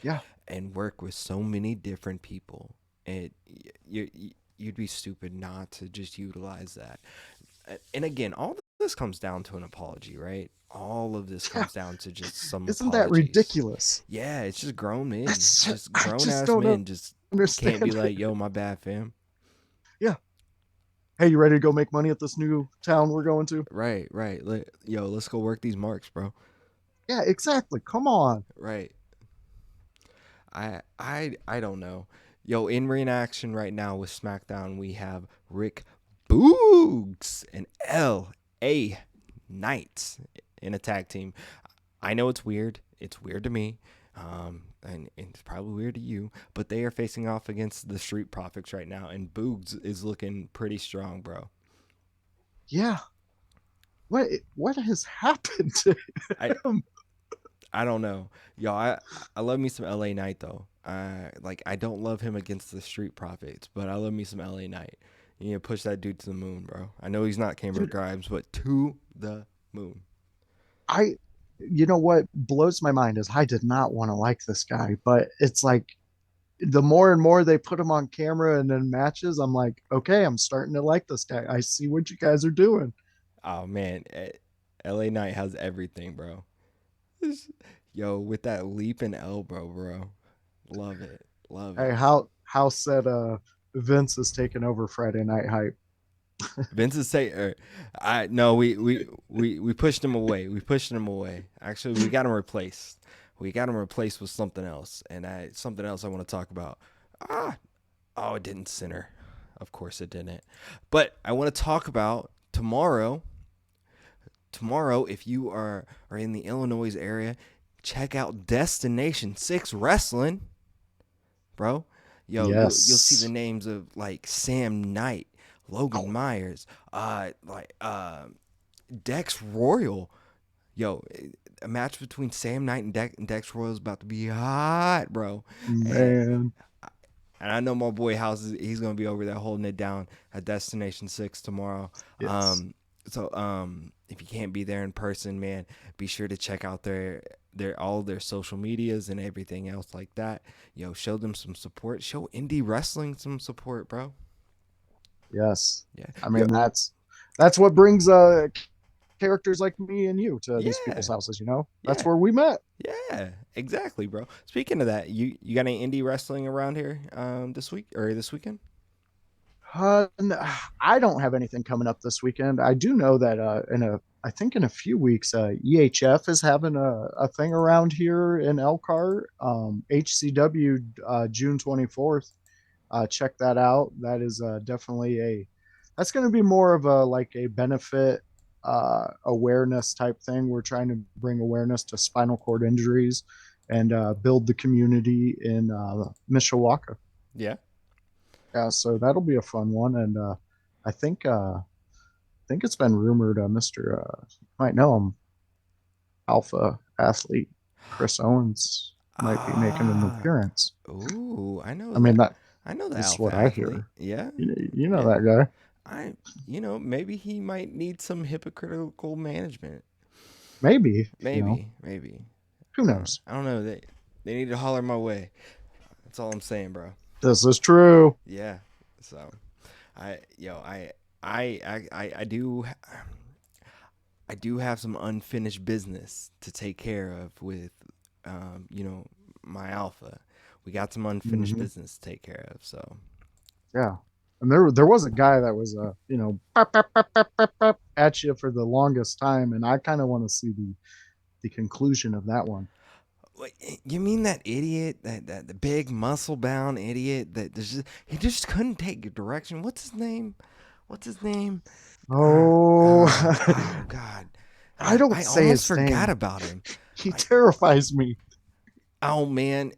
Yeah. and work with so many different people. And you'd be stupid not to just utilize that. And again, all this comes down to an apology, right? All of this Yeah. comes down to just some Isn't that apologies. ridiculous? Yeah, it's just grown men, That's just I grown just ass don't men, just can't be understand it. like, "Yo, my bad, fam." Yeah. Hey, you ready to go make money at this new town we're going to? Right, right. Yo, let's go work these marks, bro. Yeah, exactly. Come on. Right. I don't know. Yo, in ring action right now with SmackDown, we have Rick Boogs and L.A. Knights in a tag team. I know it's weird. It's weird to me. And it's probably weird to you, but they are facing off against the Street Profits right now, and Boogs is looking pretty strong, bro. Yeah. What has happened to I him? I don't know. Yo, I love me some LA Knight though. I don't love him against the Street Profits, but I love me some LA Knight. You need to push that dude to the moon, bro. I know he's not Cameron Dude, Grimes, but to the moon. I you know what blows my mind is I did not want to like this guy, but it's like the more and more they put him on camera and in matches, I'm like, okay, I'm starting to like this guy. I see what you guys are doing. Oh man, LA Knight has everything, bro. Yo, with that leaping elbow, bro. Love it. Love Hey, it. how said Vince is taking over Friday Night Hype. Vince is saying, I no, we pushed him away. We pushed him away. Actually, we got him replaced. We got him replaced with something else, and something else I want to talk about. Oh, it didn't center. Of course, it didn't. But I want to talk about tomorrow. Tomorrow, if you are in the Illinois area, check out Destination 6 Wrestling, bro. Yo, you'll see the Yes. names of like Sam Knight, Logan Oh, Myers, Dex Royal. Yo, a match between Sam Knight and Dex Royal is about to be hot, bro. And, man. and I know my boy House he's gonna be over there holding it down at Destination 6 tomorrow. Yes. If you can't be there in person, man, be sure to check out their all their social medias and everything else like that. Yo, show them some support. Show indie wrestling some support, bro. Yes. Yeah. I Yo, mean that's what brings characters like me and you to these yeah. people's houses, you know? That's Yeah. where we met. Yeah, exactly, bro. Speaking of that, you got any indie wrestling around here this week or this weekend? I don't have anything coming up this weekend. I do know that I think in a few weeks, EHF is having a thing around here in Elkhart. HCW June 24th. Check that out. That is definitely that's going to be more of a like a benefit awareness type thing. We're trying to bring awareness to spinal cord injuries and build the community in Mishawaka. Yeah. Yeah, so that'll be a fun one, and I think it's been rumored Mr. You might know him, Alpha athlete Chris Owens might be making an Ah, appearance. ooh, I know I mean that. that I know the is alpha what I athlete. hear. Yeah, You know yeah. that guy. Maybe he might need some hypocritical management. Maybe Maybe. who knows. I don't know. They need to holler my way. That's all I'm saying, bro. This is true. Yeah. So, I yo I do I do have some unfinished business to take care of with my alpha. We got some unfinished Hmm. business to take care of. So Yeah, and there was a guy that was pop, pop, pop, pop, pop, pop, at you for the longest time, and I kind of want to see the conclusion of that one. wait, you mean that idiot, that the big muscle bound idiot he just couldn't take a direction? What's his name? What's his name? Oh, Oh God. I don't I say almost his forgot name. about him. He terrifies me. Oh man,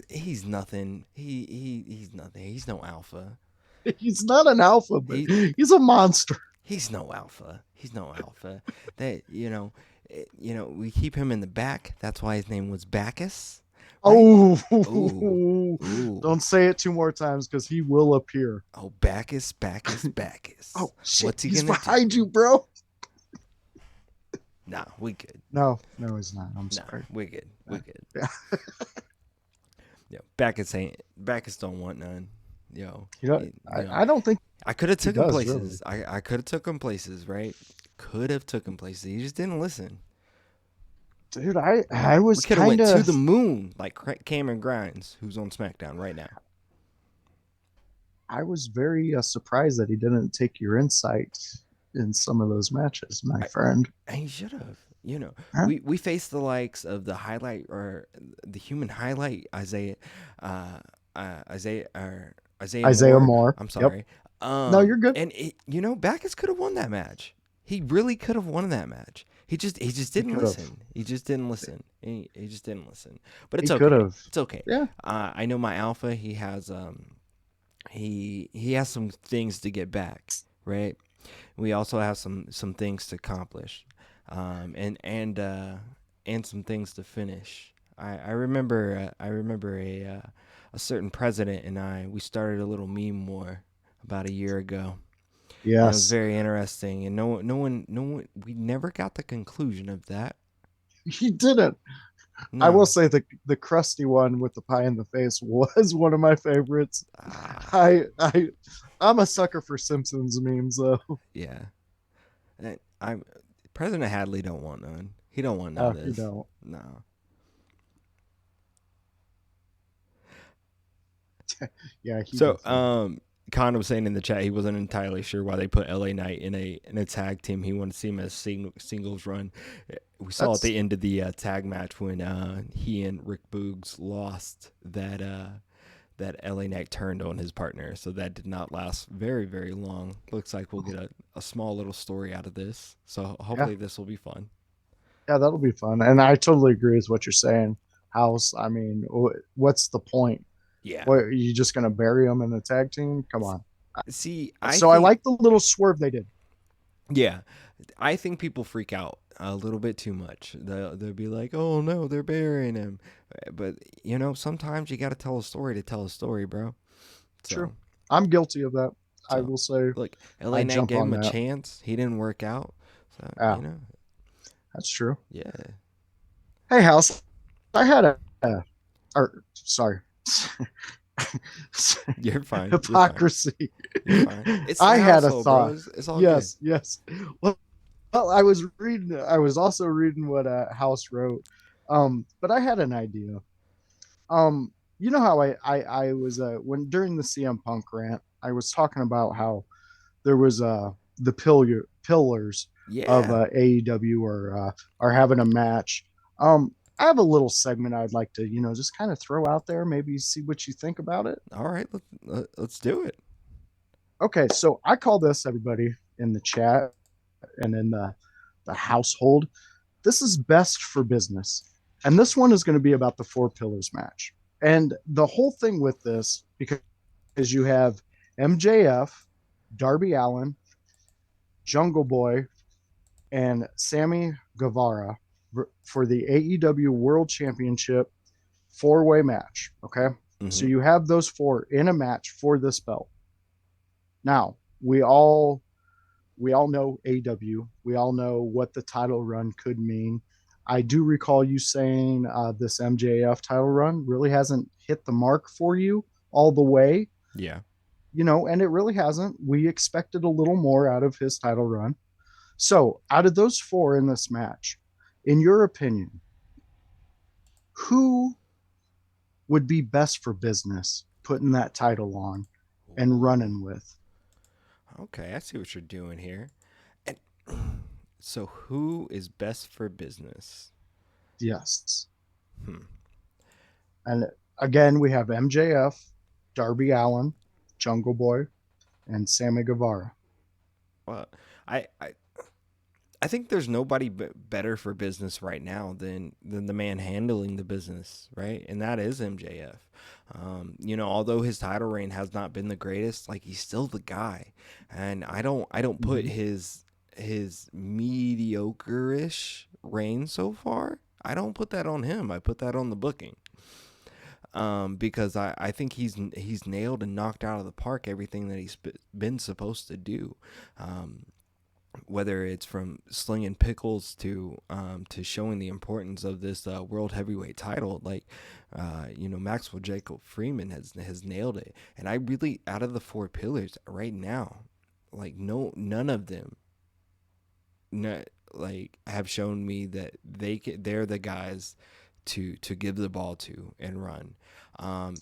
he's nothing. He's nothing. He's no alpha. He's not an alpha, but He he's a monster. he's no alpha. He's no alpha. That we keep him in the back. That's why his name was Bacchus, right? Oh, Ooh, ooh. don't say it two more times because he will appear. Oh, Bacchus, Bacchus, Bacchus. Oh shit, What's he he's gonna do? behind you, bro. Nah, we good. No, no, he's not. I'm Nah, sorry. we good. We good. Yeah. Yeah, Bacchus don't want none. Yo, I don't think I could have he took him does places. really. I could have took him places, right? Could have took him places. He just didn't listen. Dude, I We was could have kind went to of the moon like Cameron Grimes, who's on SmackDown right now. I was very surprised that he didn't take your insight in some of those matches, my friend. And he should have. Huh? We faced the likes of the highlight or the human highlight Isaiah Isaiah Moore. Moore. I'm Yep. sorry. No, you're good. And Backus could have won that match. He really could have won that match. He just didn't could have. listen. He just didn't listen. He just didn't listen. But it's He okay. could have. It's okay. Yeah. I know my alpha. He has he has some things to get back, right? We also have some things to accomplish, and some things to finish. I remember a certain president and we started a little meme war about a year ago. And it was Yes. very interesting, and no one, we never got the conclusion of that. He didn't. I No. will say the crusty one with the pie in the face was one of my favorites. Ah, I'm a sucker for Simpsons memes though. yeah. I'm President Hadley don't want none. He don't want none of You this. know. No. Yeah, he So, does. Con was saying in the chat he wasn't entirely sure why they put LA Knight in a tag team. He wanted to see him as singles run. We saw at the end of the tag match when he and Rick Boogs lost that LA Knight turned on his partner. So that did not last very, very long. Looks like we'll get a small little story out of this. So hopefully this will be fun. Yeah, that'll be fun. And I totally agree with what you're saying. House, I mean, what's the point? Yeah. What, are you just going to bury them in a tag team? Come on. See, I think, like the little swerve they did. Yeah, I think people freak out a little bit too much. They'll be like, "Oh no, they're burying him," but sometimes you got to tell a story to tell a story, bro. So, True. I'm guilty of that. so, I will say. look, LA I Knight jump gave on him a that. chance. He didn't work out. So Yeah, that's true. yeah. Hey, House, I had or sorry, You're fine. hypocrisy. You're fine. It's I had a household, thought. bro. It's all Yes, good. yes. Well, I was reading. I was also reading what House wrote. But I had an idea. You know how I was when during the CM Punk rant, I was talking about how there was the pillars of Yeah. AEW are having a match. I have a little segment I'd like to just kind of throw out there, maybe see what you think about it. All right. Let's do it. Okay, so I call this, everybody in the chat and in the household, this is best for business. And this one is going to be about the Four Pillars match. And the whole thing with this, because you have MJF, Darby Allin, Jungle Boy, and Sammy Guevara for the AEW World Championship four-way match. Okay. Mm-hmm. So you have those four in a match for this belt. Now, we all know AEW. We all know what the title run could mean. I do recall you saying this MJF title run really hasn't hit the mark for you all the way. Yeah. And it really hasn't. We expected a little more out of his title run. So, out of those four in this match, in your opinion, who would be best for business putting that title on and running with? Okay, I see what you're doing here. And so, who is best for business? Yes. And again, we have MJF, Darby Allin, Jungle Boy, and Sammy Guevara. Well, I think there's nobody better for business right now than the man handling the business, right? And that is MJF. Although his title reign has not been the greatest, like he's still the guy, and I don't put Mhm. his mediocre-ish reign so far. I don't put that on him. I put that on the booking. Because I think he's nailed and knocked out of the park everything that he's been supposed to do. Whether it's from slinging pickles to showing the importance of this world heavyweight title, like Maxwell Jacob Freeman has nailed it. And I really, out of the four pillars right now, like none of them, no, like have shown me that they're the guys to give the ball to and run.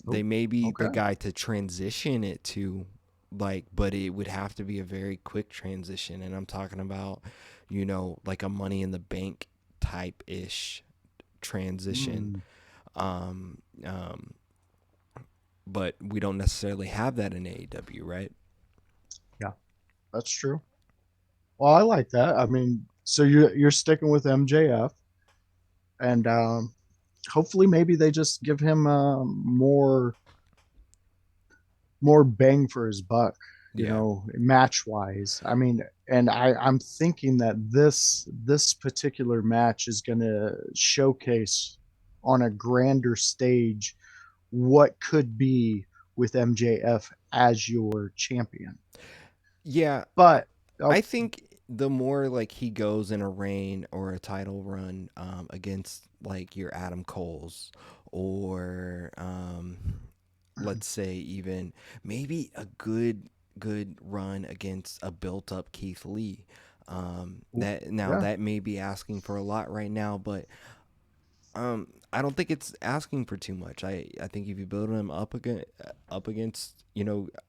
They Oh, may be the okay. guy to transition it to, like, but it would have to be a very quick transition. And I'm talking about, like a Money in the Bank type ish transition. Mm, Um, um, but we don't necessarily have that in AEW, right? yeah, that's true. Well, I like that. I mean, so you're sticking with MJF, and hopefully maybe they just give him more bang for his buck, Yeah. match wise. I mean, and I'm thinking that this particular match is going to showcase on a grander stage what could be with MJF as your champion. Yeah. But oh, I think the more like he goes in a reign or a title run against like your Adam Coles or let's say even maybe a good run against a built up Keith Lee. That now yeah, that may be asking for a lot right now, but I don't think it's asking for too much. I think if you build him up against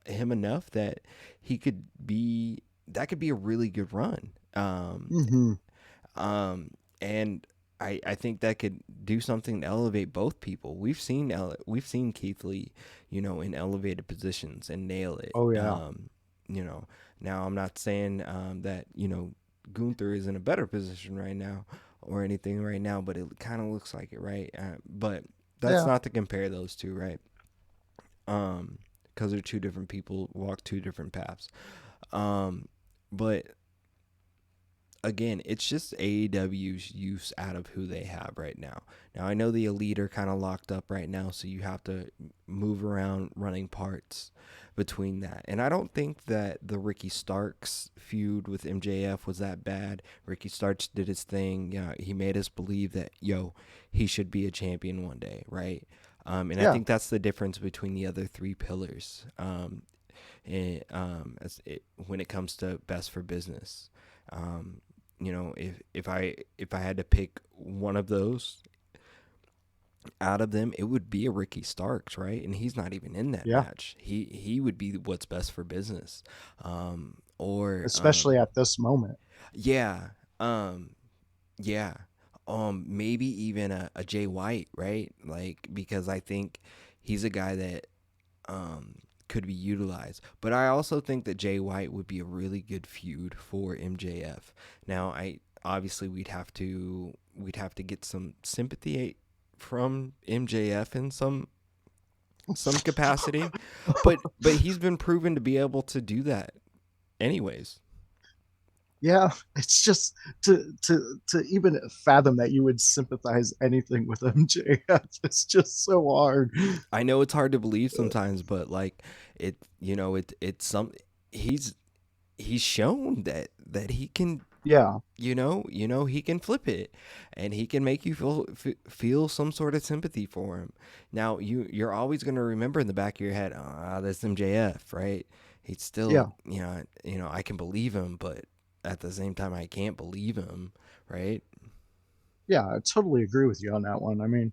him enough that he could be that could be a really good run. hmm, And I think that could do something to elevate both people. We've seen Keith Lee, in elevated positions and nail it. oh yeah, You know, now I'm not saying that Gunther is in a better position right now or anything right now, but it kind of looks like it, right? But that's yeah, not to compare those two, right? Because they're two different people, walk two different paths. But again, it's just AEW's use out of who they have right now. Now, I know the Elite are kind of locked up right now, so you have to move around running parts between that. And I don't think that the Ricky Starks feud with MJF was that bad. Ricky Starks did his thing. Yeah, he made us believe that, he should be a champion one day, right? And I yeah. think that's the difference between the other three pillars when it comes to best for business. If I had to pick one of those out of them, it would be a Ricky Starks, right? And he's not even in that Yeah, match. He would be what's best for business. Or especially at this moment. yeah, yeah, maybe even a Jay White, right? Like because I think he's a guy that could be utilized. But I also think that Jay White would be a really good feud for MJF. Now, I obviously we'd have to get some sympathy from MJF in some capacity, but he's been proven to be able to do that anyways. Yeah, it's just to even fathom that you would sympathize anything with MJF. It's just so hard. I know it's hard to believe sometimes, but like it's some he's he's shown that he can Yeah, he can flip it and he can make you feel some sort of sympathy for him. Now you're always going to remember in the back of your head, that's MJF, right? He's yeah, still, I can believe him, but at the same time I can't believe him, right? yeah. I totally agree with you on that one. I mean,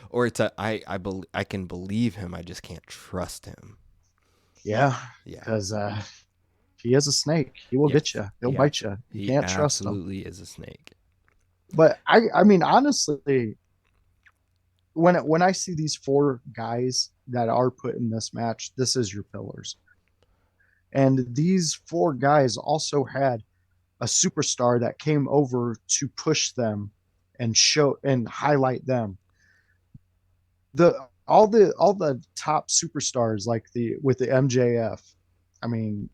Or it's I can believe him, I just can't trust him. yeah, Yeah. because he is a snake. He will get Yes. you. He'll bite you. You He can't trust him. absolutely is a snake. But I mean, honestly, when I see these four guys that are put in this match, this is your pillars. And these four guys also had a superstar that came over to push them and show and highlight them. The all the top superstars like the with the MJF. I mean,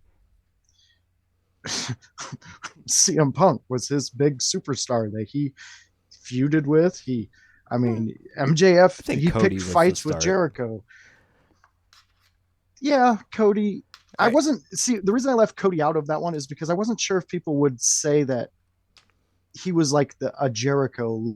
CM Punk was his big superstar that he feuded with. I Well, mean, MJF, I think he Cody picked was the fights with start. Jericho. Yeah, Cody. I I wasn't see the reason I left Cody out of that one is because I wasn't sure if people would say that he was like a Jericho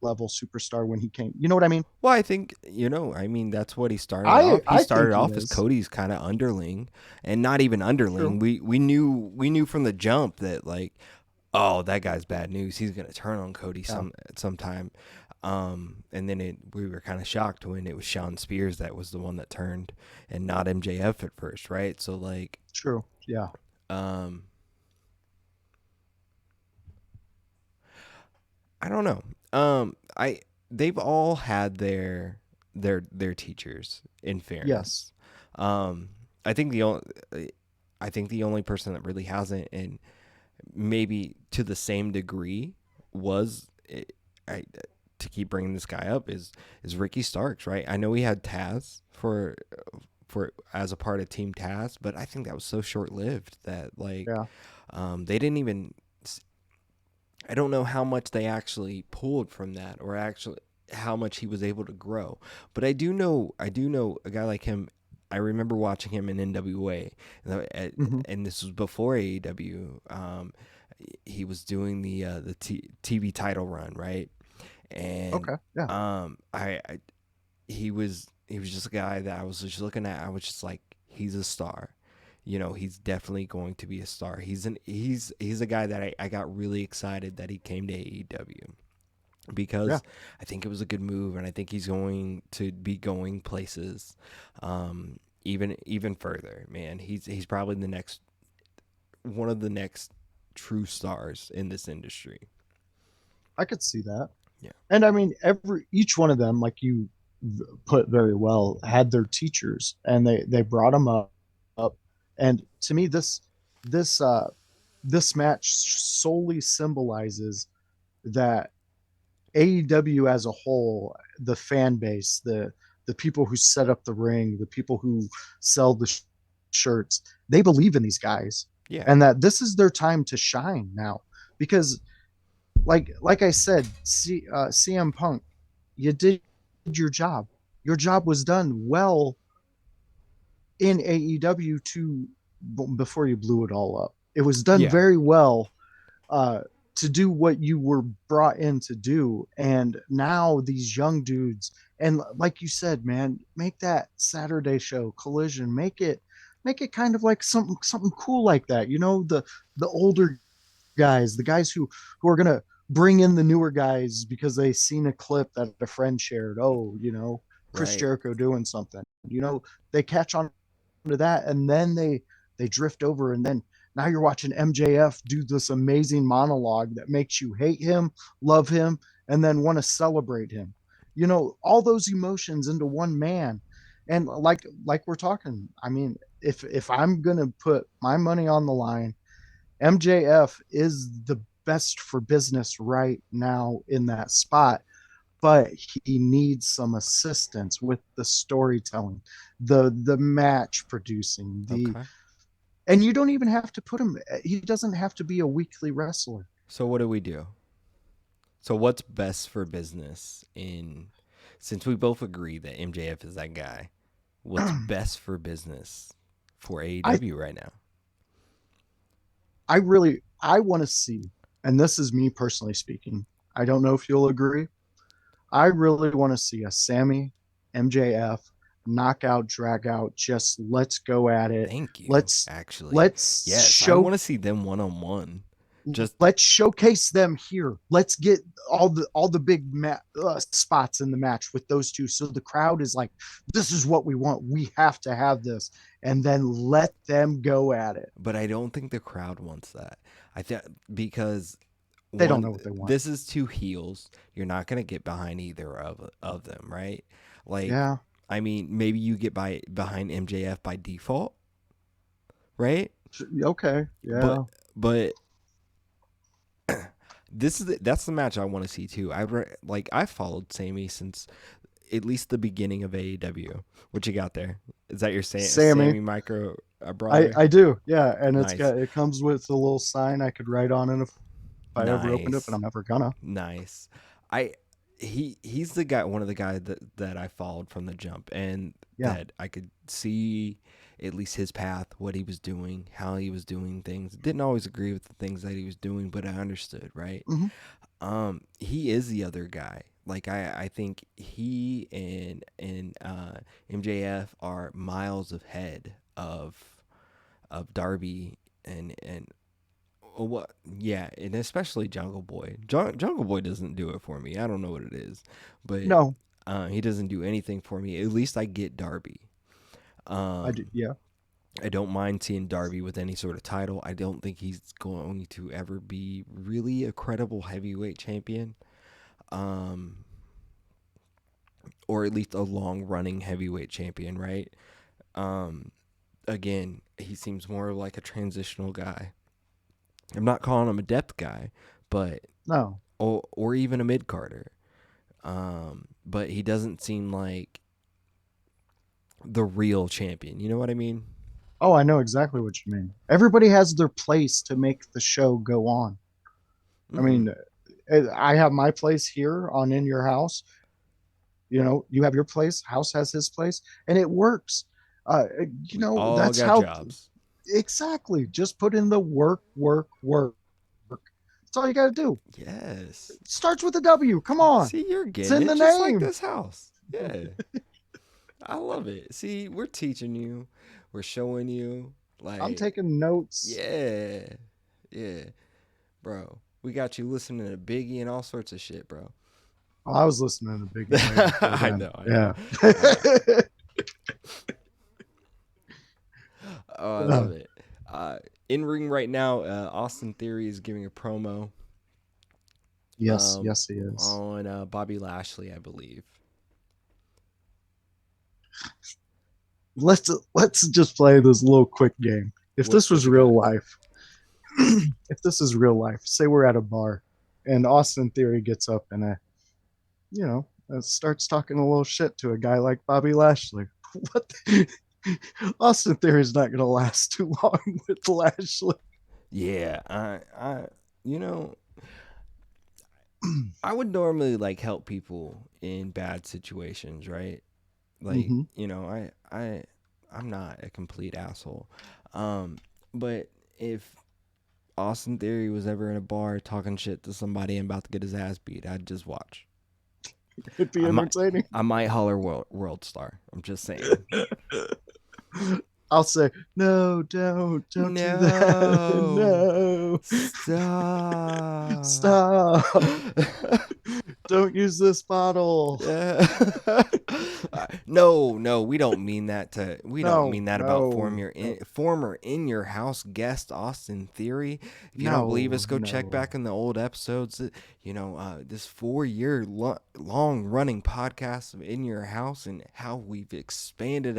level superstar when he came. You know what I mean? Well, I think, I mean, that's what he started off. He I started think he off as is. Cody's kind of underling, and not even underling. True. We knew from the jump that, like, oh, that guy's bad news. He's gonna turn on Cody Yeah. sometime. And then we were kind of shocked when it was Shawn Spears that was the one that turned, and not MJF at first, right? So, like, True. Yeah. um, I don't know. I they've all had their teachers. In Yes. fairness, um, I think the only I think the only person that really hasn't, and maybe to the same degree, was I to keep bringing this guy up is Ricky Starks, right? I know he had Taz for as a part of Team Taz, but I think that was so short lived that, like, Yeah. they didn't even. I don't know how much they actually pulled from that, or actually how much he was able to grow. But I do know a guy like him. I remember watching him in NWA, Hmm. and this was before AEW. He was doing the TV title run, right? And Okay. Yeah. I he was just a guy that I was just looking at. I was just like, he's a star. He's definitely going to be a star. He's a guy that I got really excited that he came to AEW, Yeah. because I think it was a good move, and I think he's going to be going places, even further. Man, he's probably the next one of the next true stars in this industry. I could see that. Yeah. And I mean, each one of them, like you put very well, had their teachers, and they brought them up. And to me, this this match solely symbolizes that AEW as a whole, the fan base, the people who set up the ring, the people who sell the shirts, they believe in these guys, Yeah. and that this is their time to shine now. Because, like I said, CM Punk, you did your job. Your job was done well in AEW before you blew it all up. It was done Yeah. very well uh, to do what you were brought in to do. And now these young dudes, and like you said, man, make that Saturday show Collision, make it kind of like something cool like that. The older guys, the guys who are gonna bring in the newer guys because they seen a clip that a friend shared. Oh, Chris Right. Jericho doing something. They catch on to that, and then they drift over, and then now you're watching MJF do this amazing monologue that makes you hate him, love him, and then want to celebrate him. All those emotions into one man. And like we're talking, I mean, if I'm gonna put my money on the line, MJF is the best for business right now in that spot, but he needs some assistance with the storytelling, the match producing, the Okay. and you don't even have to put him. He doesn't have to be a weekly wrestler. So what do we do? So what's best for business in since we both agree that MJF is that guy? What's best for business for I AEW right now? I want to see, and this is me personally speaking. I don't know if you'll agree. I really want to see a Sammy MJF knockout drag out. Just let's go at it. Thank you. Let's Actually, let's yes, I show want to see them one on one. Just let's showcase them here. Let's get all the big spots in the match with those two, so the crowd is like, "This is what we want. We have to have this," and then let them go at it. but I don't think the crowd wants that. I think because They don't know one, what they want. this is two heels. You're not gonna get behind either of them, right? Like, Yeah. I mean, maybe you get behind MJF by default, right? Okay. But Yeah. but That's the match I want to see too. I followed Sammy since at least the beginning of AEW. What you got there? Is that your Sammy, Sammy Micro brother? I do, yeah, and Nice, it comes with a little sign I could write on it if I ever opened it, but nice, I'm never gonna. nice. I he's the guy, one of the guys that I followed from the jump, and Yeah. that I could see at least his path, what he was doing, how he was doing things. Didn't always agree with the things that he was doing, but I understood, right? Hmm. He is the other guy. Like I think he and MJF are miles ahead of Darby and what, yeah, and especially Jungle Boy. Jungle Boy doesn't do it for me. I don't know what it is, but No, he doesn't do anything for me. At least I get Darby. I do. Um, Yeah. I don't mind seeing Darby with any sort of title. I don't think he's going to ever be really a credible heavyweight champion. Um, or at least a long running heavyweight champion, right? Um, Again, he seems more like a transitional guy. I'm not calling him a depth guy, but No. or even a mid carder. But he doesn't seem like the real champion. You know what I mean? Oh, I know exactly what you mean. Everybody has their place to make the show go on. I Mm-hmm. mean, I have my place here on In Your House. You have your place, House has his place, and it works. We all That's got how jobs. exactly. Just put in the work, work, work. That's all you got to do. Yes. It starts with a W. Come on. See, you're It's getting in it the just like name. this house. Yeah. I love it. See, we're teaching you, we're showing you, I'm like, taking notes. yeah, yeah, bro. We got you listening to Biggie and all sorts of shit, bro. Oh, I was listening to Biggie way before I then. know, I know, Yeah. I know. Oh, I love Uh, it. In ring right now, Austin Theory is giving a promo yes, um, yes, he is. on Bobby Lashley, I believe. Let's just play this little quick game. If this What was you got? real life, if this is real life, say we're at a bar and Austin Theory gets up and starts talking a little shit to a guy like Bobby Lashley. What? Austin Theory is not going to last too long with Lashley. Yeah, you know, I would normally like help people in bad situations, right? Like, Hmm. I'm not a complete asshole. But if Austin Theory was ever in a bar talking shit to somebody and about to get his ass beat, I'd just watch. It'd be I might entertaining. I might holler world star. I'm just saying. I'll say, no, don't do that. No. No, Stop. stop. Don't use this bottle. Yeah. No, we don't mean that No, about no, no, former in your house guest Austin Theory. If you don't believe no, us, go check no. back in the old episodes. This 4 year long running podcast of In Your House and how we've expanded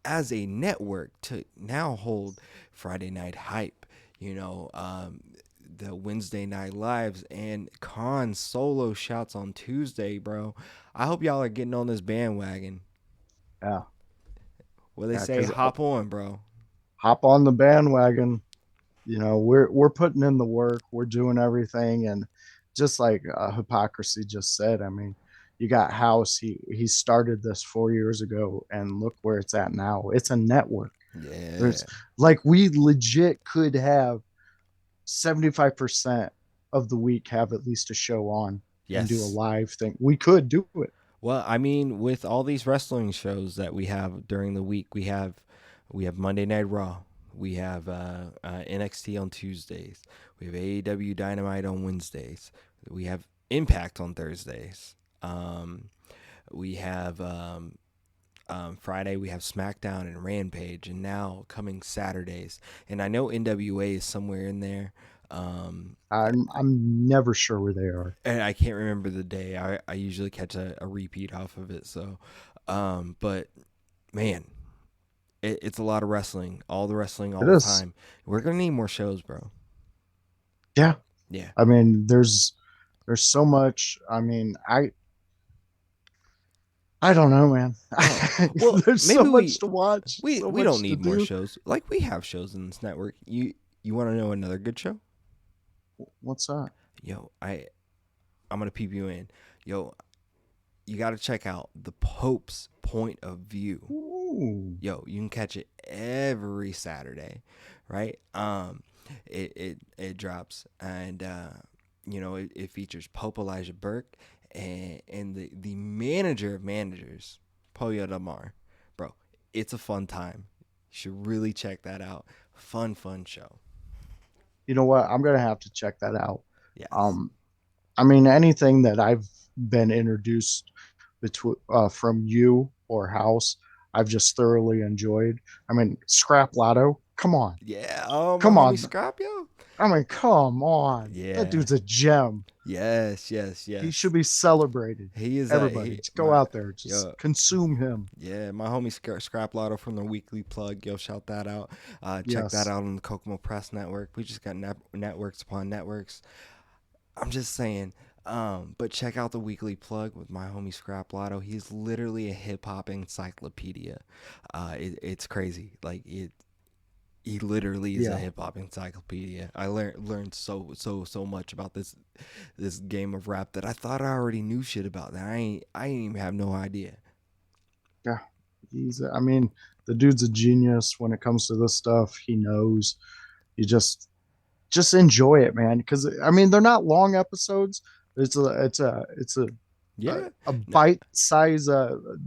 as a network to now hold Friday Night Hype. The Wednesday Night Lives and Khan solo shots on Tuesday, bro. I hope y'all are getting on this bandwagon. Yeah, What they yeah, say, because hop on, bro. hop on the bandwagon. We're putting in the work. We're doing everything, and just like hypocrisy just said. I mean, you got House. He started this 4 years ago, and look where it's at now. It's a network. Yeah. There's like we legit could have 75% of the week have at least a show on and do a Yes. live thing. We could do it. Well, I mean, with all these wrestling shows that we have during the week, we have Monday Night Raw, we have NXT on Tuesdays, we have AEW Dynamite on Wednesdays, we have Impact on Thursdays, we have Friday we have SmackDown and Rampage, and now coming Saturdays, and I know NWA is somewhere in there. I'm never sure where they are. And I can't remember the day. I usually catch a repeat off of it. So, but man, it's a lot of wrestling, all the wrestling, all It the is. time. We're gonna need more shows, bro. Yeah, Yeah. I mean, there's so much. I mean, I don't know, man. Oh, well, There's so maybe much to watch, so we don't much to need more do. shows. Like we have shows in this network. You want to know another good show? What's that? Yo, I'm gonna peep you in. Yo, you got to check out the Pope's Point of View. Ooh. Yo, you can catch it every Saturday, right? It drops, and it features Pope Elijah Burke and the manager of managers, Poya Damar. Bro, it's a fun time. You should really check that out. Fun show. You know what? I'm gonna have to check that out. Yes. Um, I mean, anything that I've been introduced between from you or House, I've just thoroughly enjoyed. I mean, Scrap Lotto. Come on, Yeah. Oh, my come homie on. Scrap, yo. I mean, come on. That Yeah. dude's a gem. Yes. He should be celebrated. He is Everybody, just go out there, just yo. consume him. Yeah, my homie Scrap Lotto from the Weekly Plug. Yo, shout that out. Check that Yes. out on the Kokomo Press Network. We just got networks upon networks. I'm just saying. But check out the Weekly Plug with my homie Scrap Lotto. He's literally a hip hop encyclopedia. It's crazy. Like he literally is a Yeah. hip hop encyclopedia. I learned so much about this game of rap that I thought I already knew shit about. That I ain't even have no idea. Yeah. I mean, the dude's a genius when it comes to this stuff. He knows. You just enjoy it, man. Because I mean, they're not long episodes. It's a Yeah. bite size,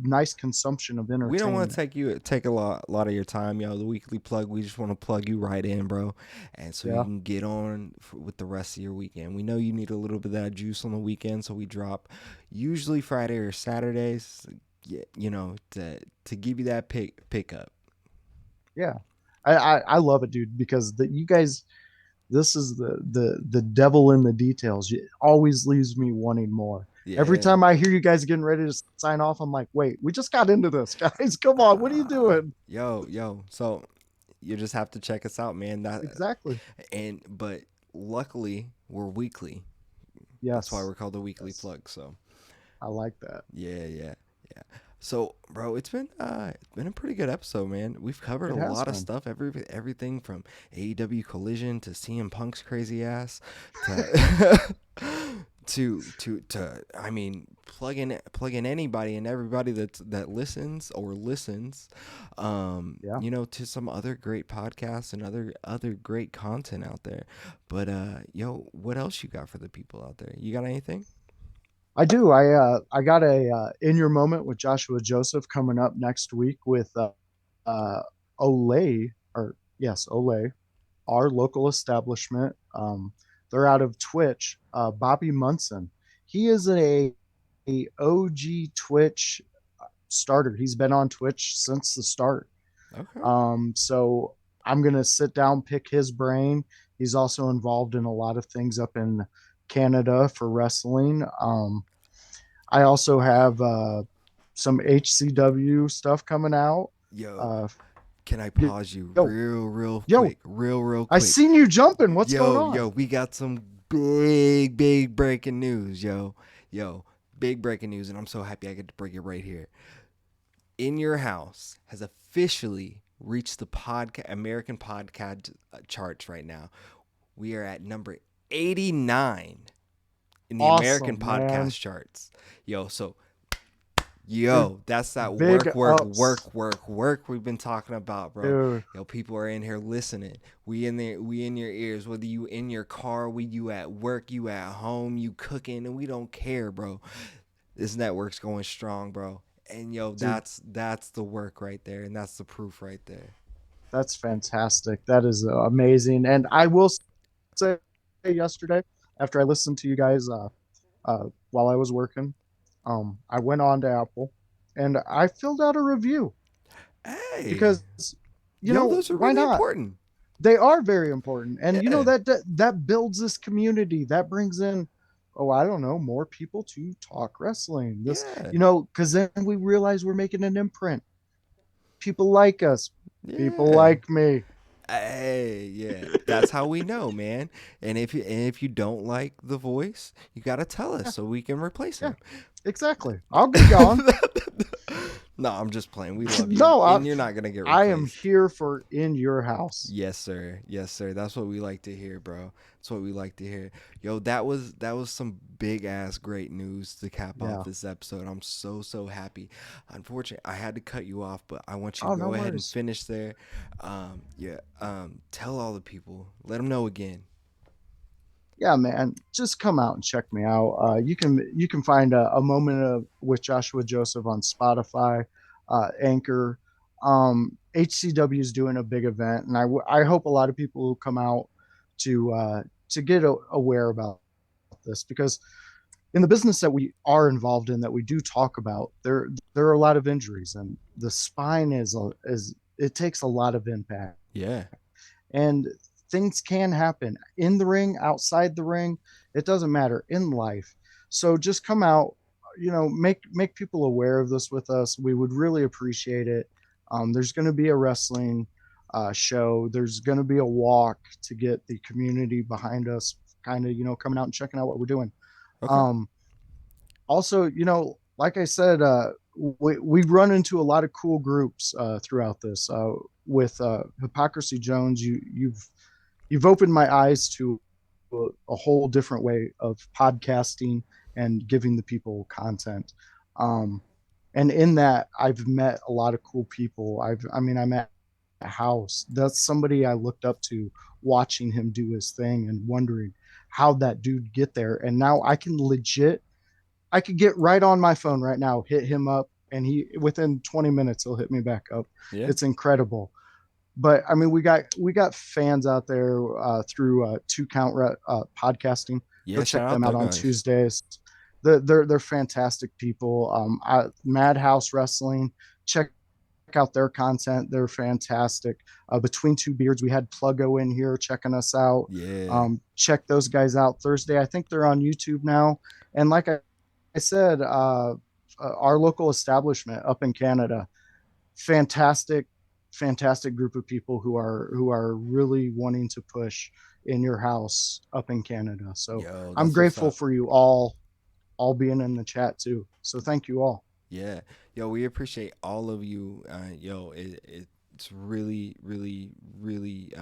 nice consumption of We don't want entertainment. to take a lot of your time, yo. The Weekly Plug, we just want to plug you right in, bro, and so you Yeah. can get on with the rest of your weekend. We know you need a little bit of that juice on the weekend, so we drop usually Friday or Saturdays, to give you that pick up. Yeah. I love it, dude, because you guys, this is the devil in the details. It always leaves me wanting more. Every Yeah. time I hear you guys getting ready to sign off, I'm like, wait, we just got into this, guys. Come on, what are you doing? Yo. So you just have to check us out, man. Exactly. But luckily we're weekly. That's why Yes. we're called the Weekly Yes. Plug. So I like that. yeah. So, bro, it's been a pretty good episode, man. We've covered It a has lot of been. stuff, everything from AEW Collision to CM Punk's crazy ass to to I mean, plug in anybody and everybody that listens, Yeah. to some other great podcasts and other great content out there. But yo, what else you got for the people out there? You got anything? I do. I got a in your moment with Joshua Joseph coming up next week with uh Olay, or yes, Olay, our local establishment. They're out of Twitch. Bobby Munson. He is a OG Twitch starter. He's been on Twitch since the start. Okay. So I'm gonna sit down, pick his brain. He's also involved in a lot of things up in Canada for wrestling. I also have some HCW stuff coming out. Yo, Uh, can I pause you yo, real yo, quick? Real I quick. seen you jumping. What's going Yo, on? we got some big breaking news, yo, big breaking news, and I'm so happy I get to bring it right here. In Your House has officially reached the American podcast charts right now. We are at number 89 in the American Awesome, podcast man. charts. So Dude, that's that big ups, work we've been talking about, bro. dude. People are in here listening. We in there, we in your ears. Whether you in your car, you at work, you at home, you cooking, and we don't care, bro. This network's going strong, bro. And Dude, that's the work right there, and that's the proof right there. that's fantastic. That is amazing. And I will say, yesterday, after I listened to you guys while I was working, I went on to Apple and I filled out a review Hey, because, those are why really not? important. They are very important, and Yeah, that builds this community. That brings in, oh, I don't know, more people to talk wrestling. This, yeah, because then we realize we're making an imprint. People like us. People yeah. like me. Hey, yeah, that's how we know, man. And if you don't like the voice, you gotta tell Yeah, us so we can replace yeah, him. exactly. I'll get going. No, I'm just playing. We love you, No, and you're not gonna get I am replaced. here for in your house. Yes, sir. Yes, sir. That's what we like to hear, bro. That's what we like to hear. Yo, that was some big ass great news to cap off Yeah. this episode. I'm so happy. Unfortunately, I had to cut you off, but I want you to Oh, no go ahead and worries. finish there. Yeah. Tell all the people. Let them know again. Yeah, man, just come out and check me out. You can find a moment of with Joshua Joseph on Spotify, Anchor. HCW is doing a big event, and I hope a lot of people will come out to get aware about this, because in the business that we are involved in, that we do talk about, there are a lot of injuries, and the spine is it takes a lot of impact, Yeah. and things can happen in the ring, outside the ring. It doesn't matter in life. So just come out, make people aware of this with us. We would really appreciate it. There's going to be a wrestling show. There's going to be a walk to get the community behind us, kind of, coming out and checking out what we're doing. Okay. Um, Also, like I said, we run into a lot of cool groups throughout this. With Hypocrisy Jones, you've opened my eyes to a whole different way of podcasting and giving the people content. Um, and in that, I've met a lot of cool people. I met a House. That's somebody I looked up to, watching him do his thing and wondering how that dude get there. And now I could get right on my phone right now, hit him up, and he within 20 minutes he'll hit me back up. Yeah. It's incredible. But I mean, we got fans out there through Two Count Podcasting. Go Yeah. check Shout out them out them on guys. Tuesdays. They're fantastic people. Madhouse Wrestling. Check out their content. They're fantastic. Between Two Beards, we had Pluggo in here checking us out. Yeah. Check those guys out Thursday. I think they're on YouTube now. And like I said, our local establishment up in Canada, fantastic, fantastic group of people who are really wanting to push in your house up in Canada. So Yo, I'm that's what's grateful up. for you all being in the chat too. So thank you all. Yeah, yo, we appreciate all of you. It's really, really, really.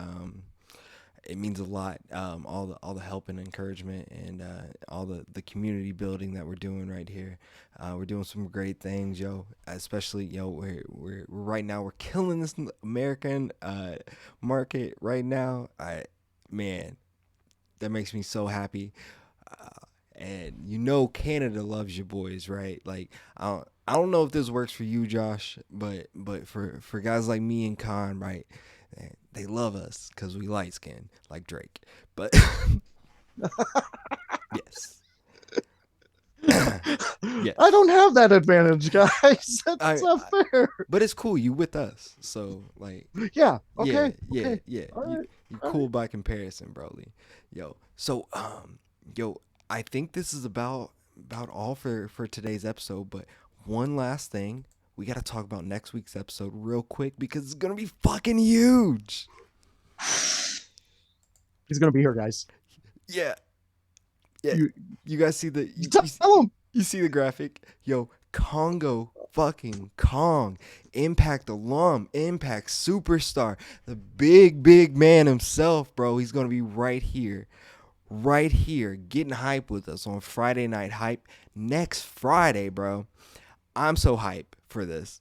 It means a lot. All the help and encouragement, and all the community building that we're doing right here. We're doing some great things, yo. Especially, yo, we're right now we're killing this American market right now. Man, that makes me so happy. And Canada loves you boys, right? Like I don't know if this works for you, Josh, but for guys like me and Khan, right? They love us because we light skinned like Drake. But yes, I yes. don't have that advantage, guys. That's I, not I fair. but it's cool. You with us, so like Yeah. yeah, Okay. yeah, Okay. yeah. All You right. you All cool right. by comparison, Broly. Yo, so yo, I think this is about all for today's episode. But one last thing, we got to talk about next week's episode real quick because it's gonna be fucking huge. He's gonna be here, guys. Yeah, yeah. You You guys see the you tell him. you see the graphic? Yo, Congo fucking Kong, Impact alum, Impact superstar, the big man himself, bro. He's gonna be right here, getting hype with us on Friday Night Hype next Friday, bro. I'm so hype for this.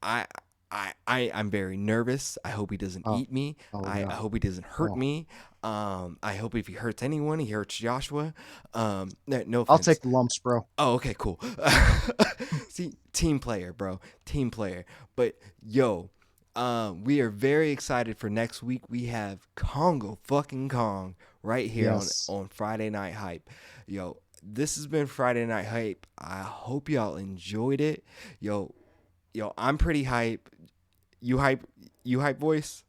I I'm very nervous. I hope he doesn't Oh, eat me. oh I yeah. hope he doesn't hurt Oh, me. I hope if he hurts anyone, he hurts Joshua. No I'll offense. take the lumps, bro. Oh, okay, cool. See, team player, bro. Team player. But yo, we are very excited for next week. We have Congo fucking Kong right here on Yes. on Friday Night Hype. Yo, this has been Friday Night Hype. I hope y'all enjoyed it. Yo, I'm pretty hype. You hype? You hype, voice?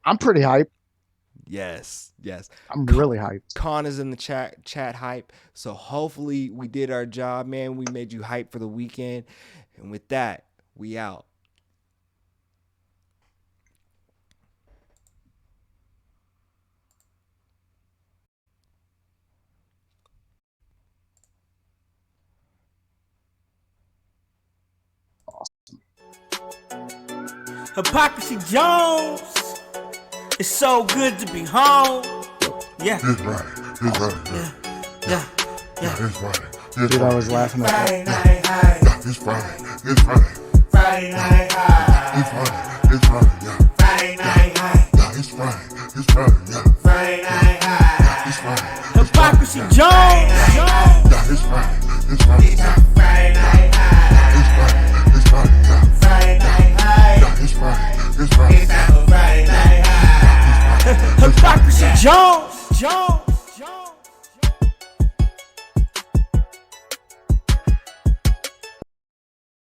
I'm pretty hyped. Yes. I'm really hyped. Con is in the chat hype. So hopefully we did our job, man. We made you hype for the weekend. And with that, we out. Hypocrisy Jones. It's so good to be home. Yeah. It's right. It's right. Yeah. Yeah. Yeah. It's right. It's Dude, I right. was laughing at that. Yeah. It's right. It's right. Friday night high. It's right. It's right. Yeah. Friday night high. Yeah. It's right. It's right. Yeah. Friday night high. It's right. Hypocrisy Jones. Yeah. It's right. It's right. Yeah. Friday night high. It's right. It's right. Yeah. Friday night high. Yeah. It's right. It's right. Friday night high. Hypocrisy Jones.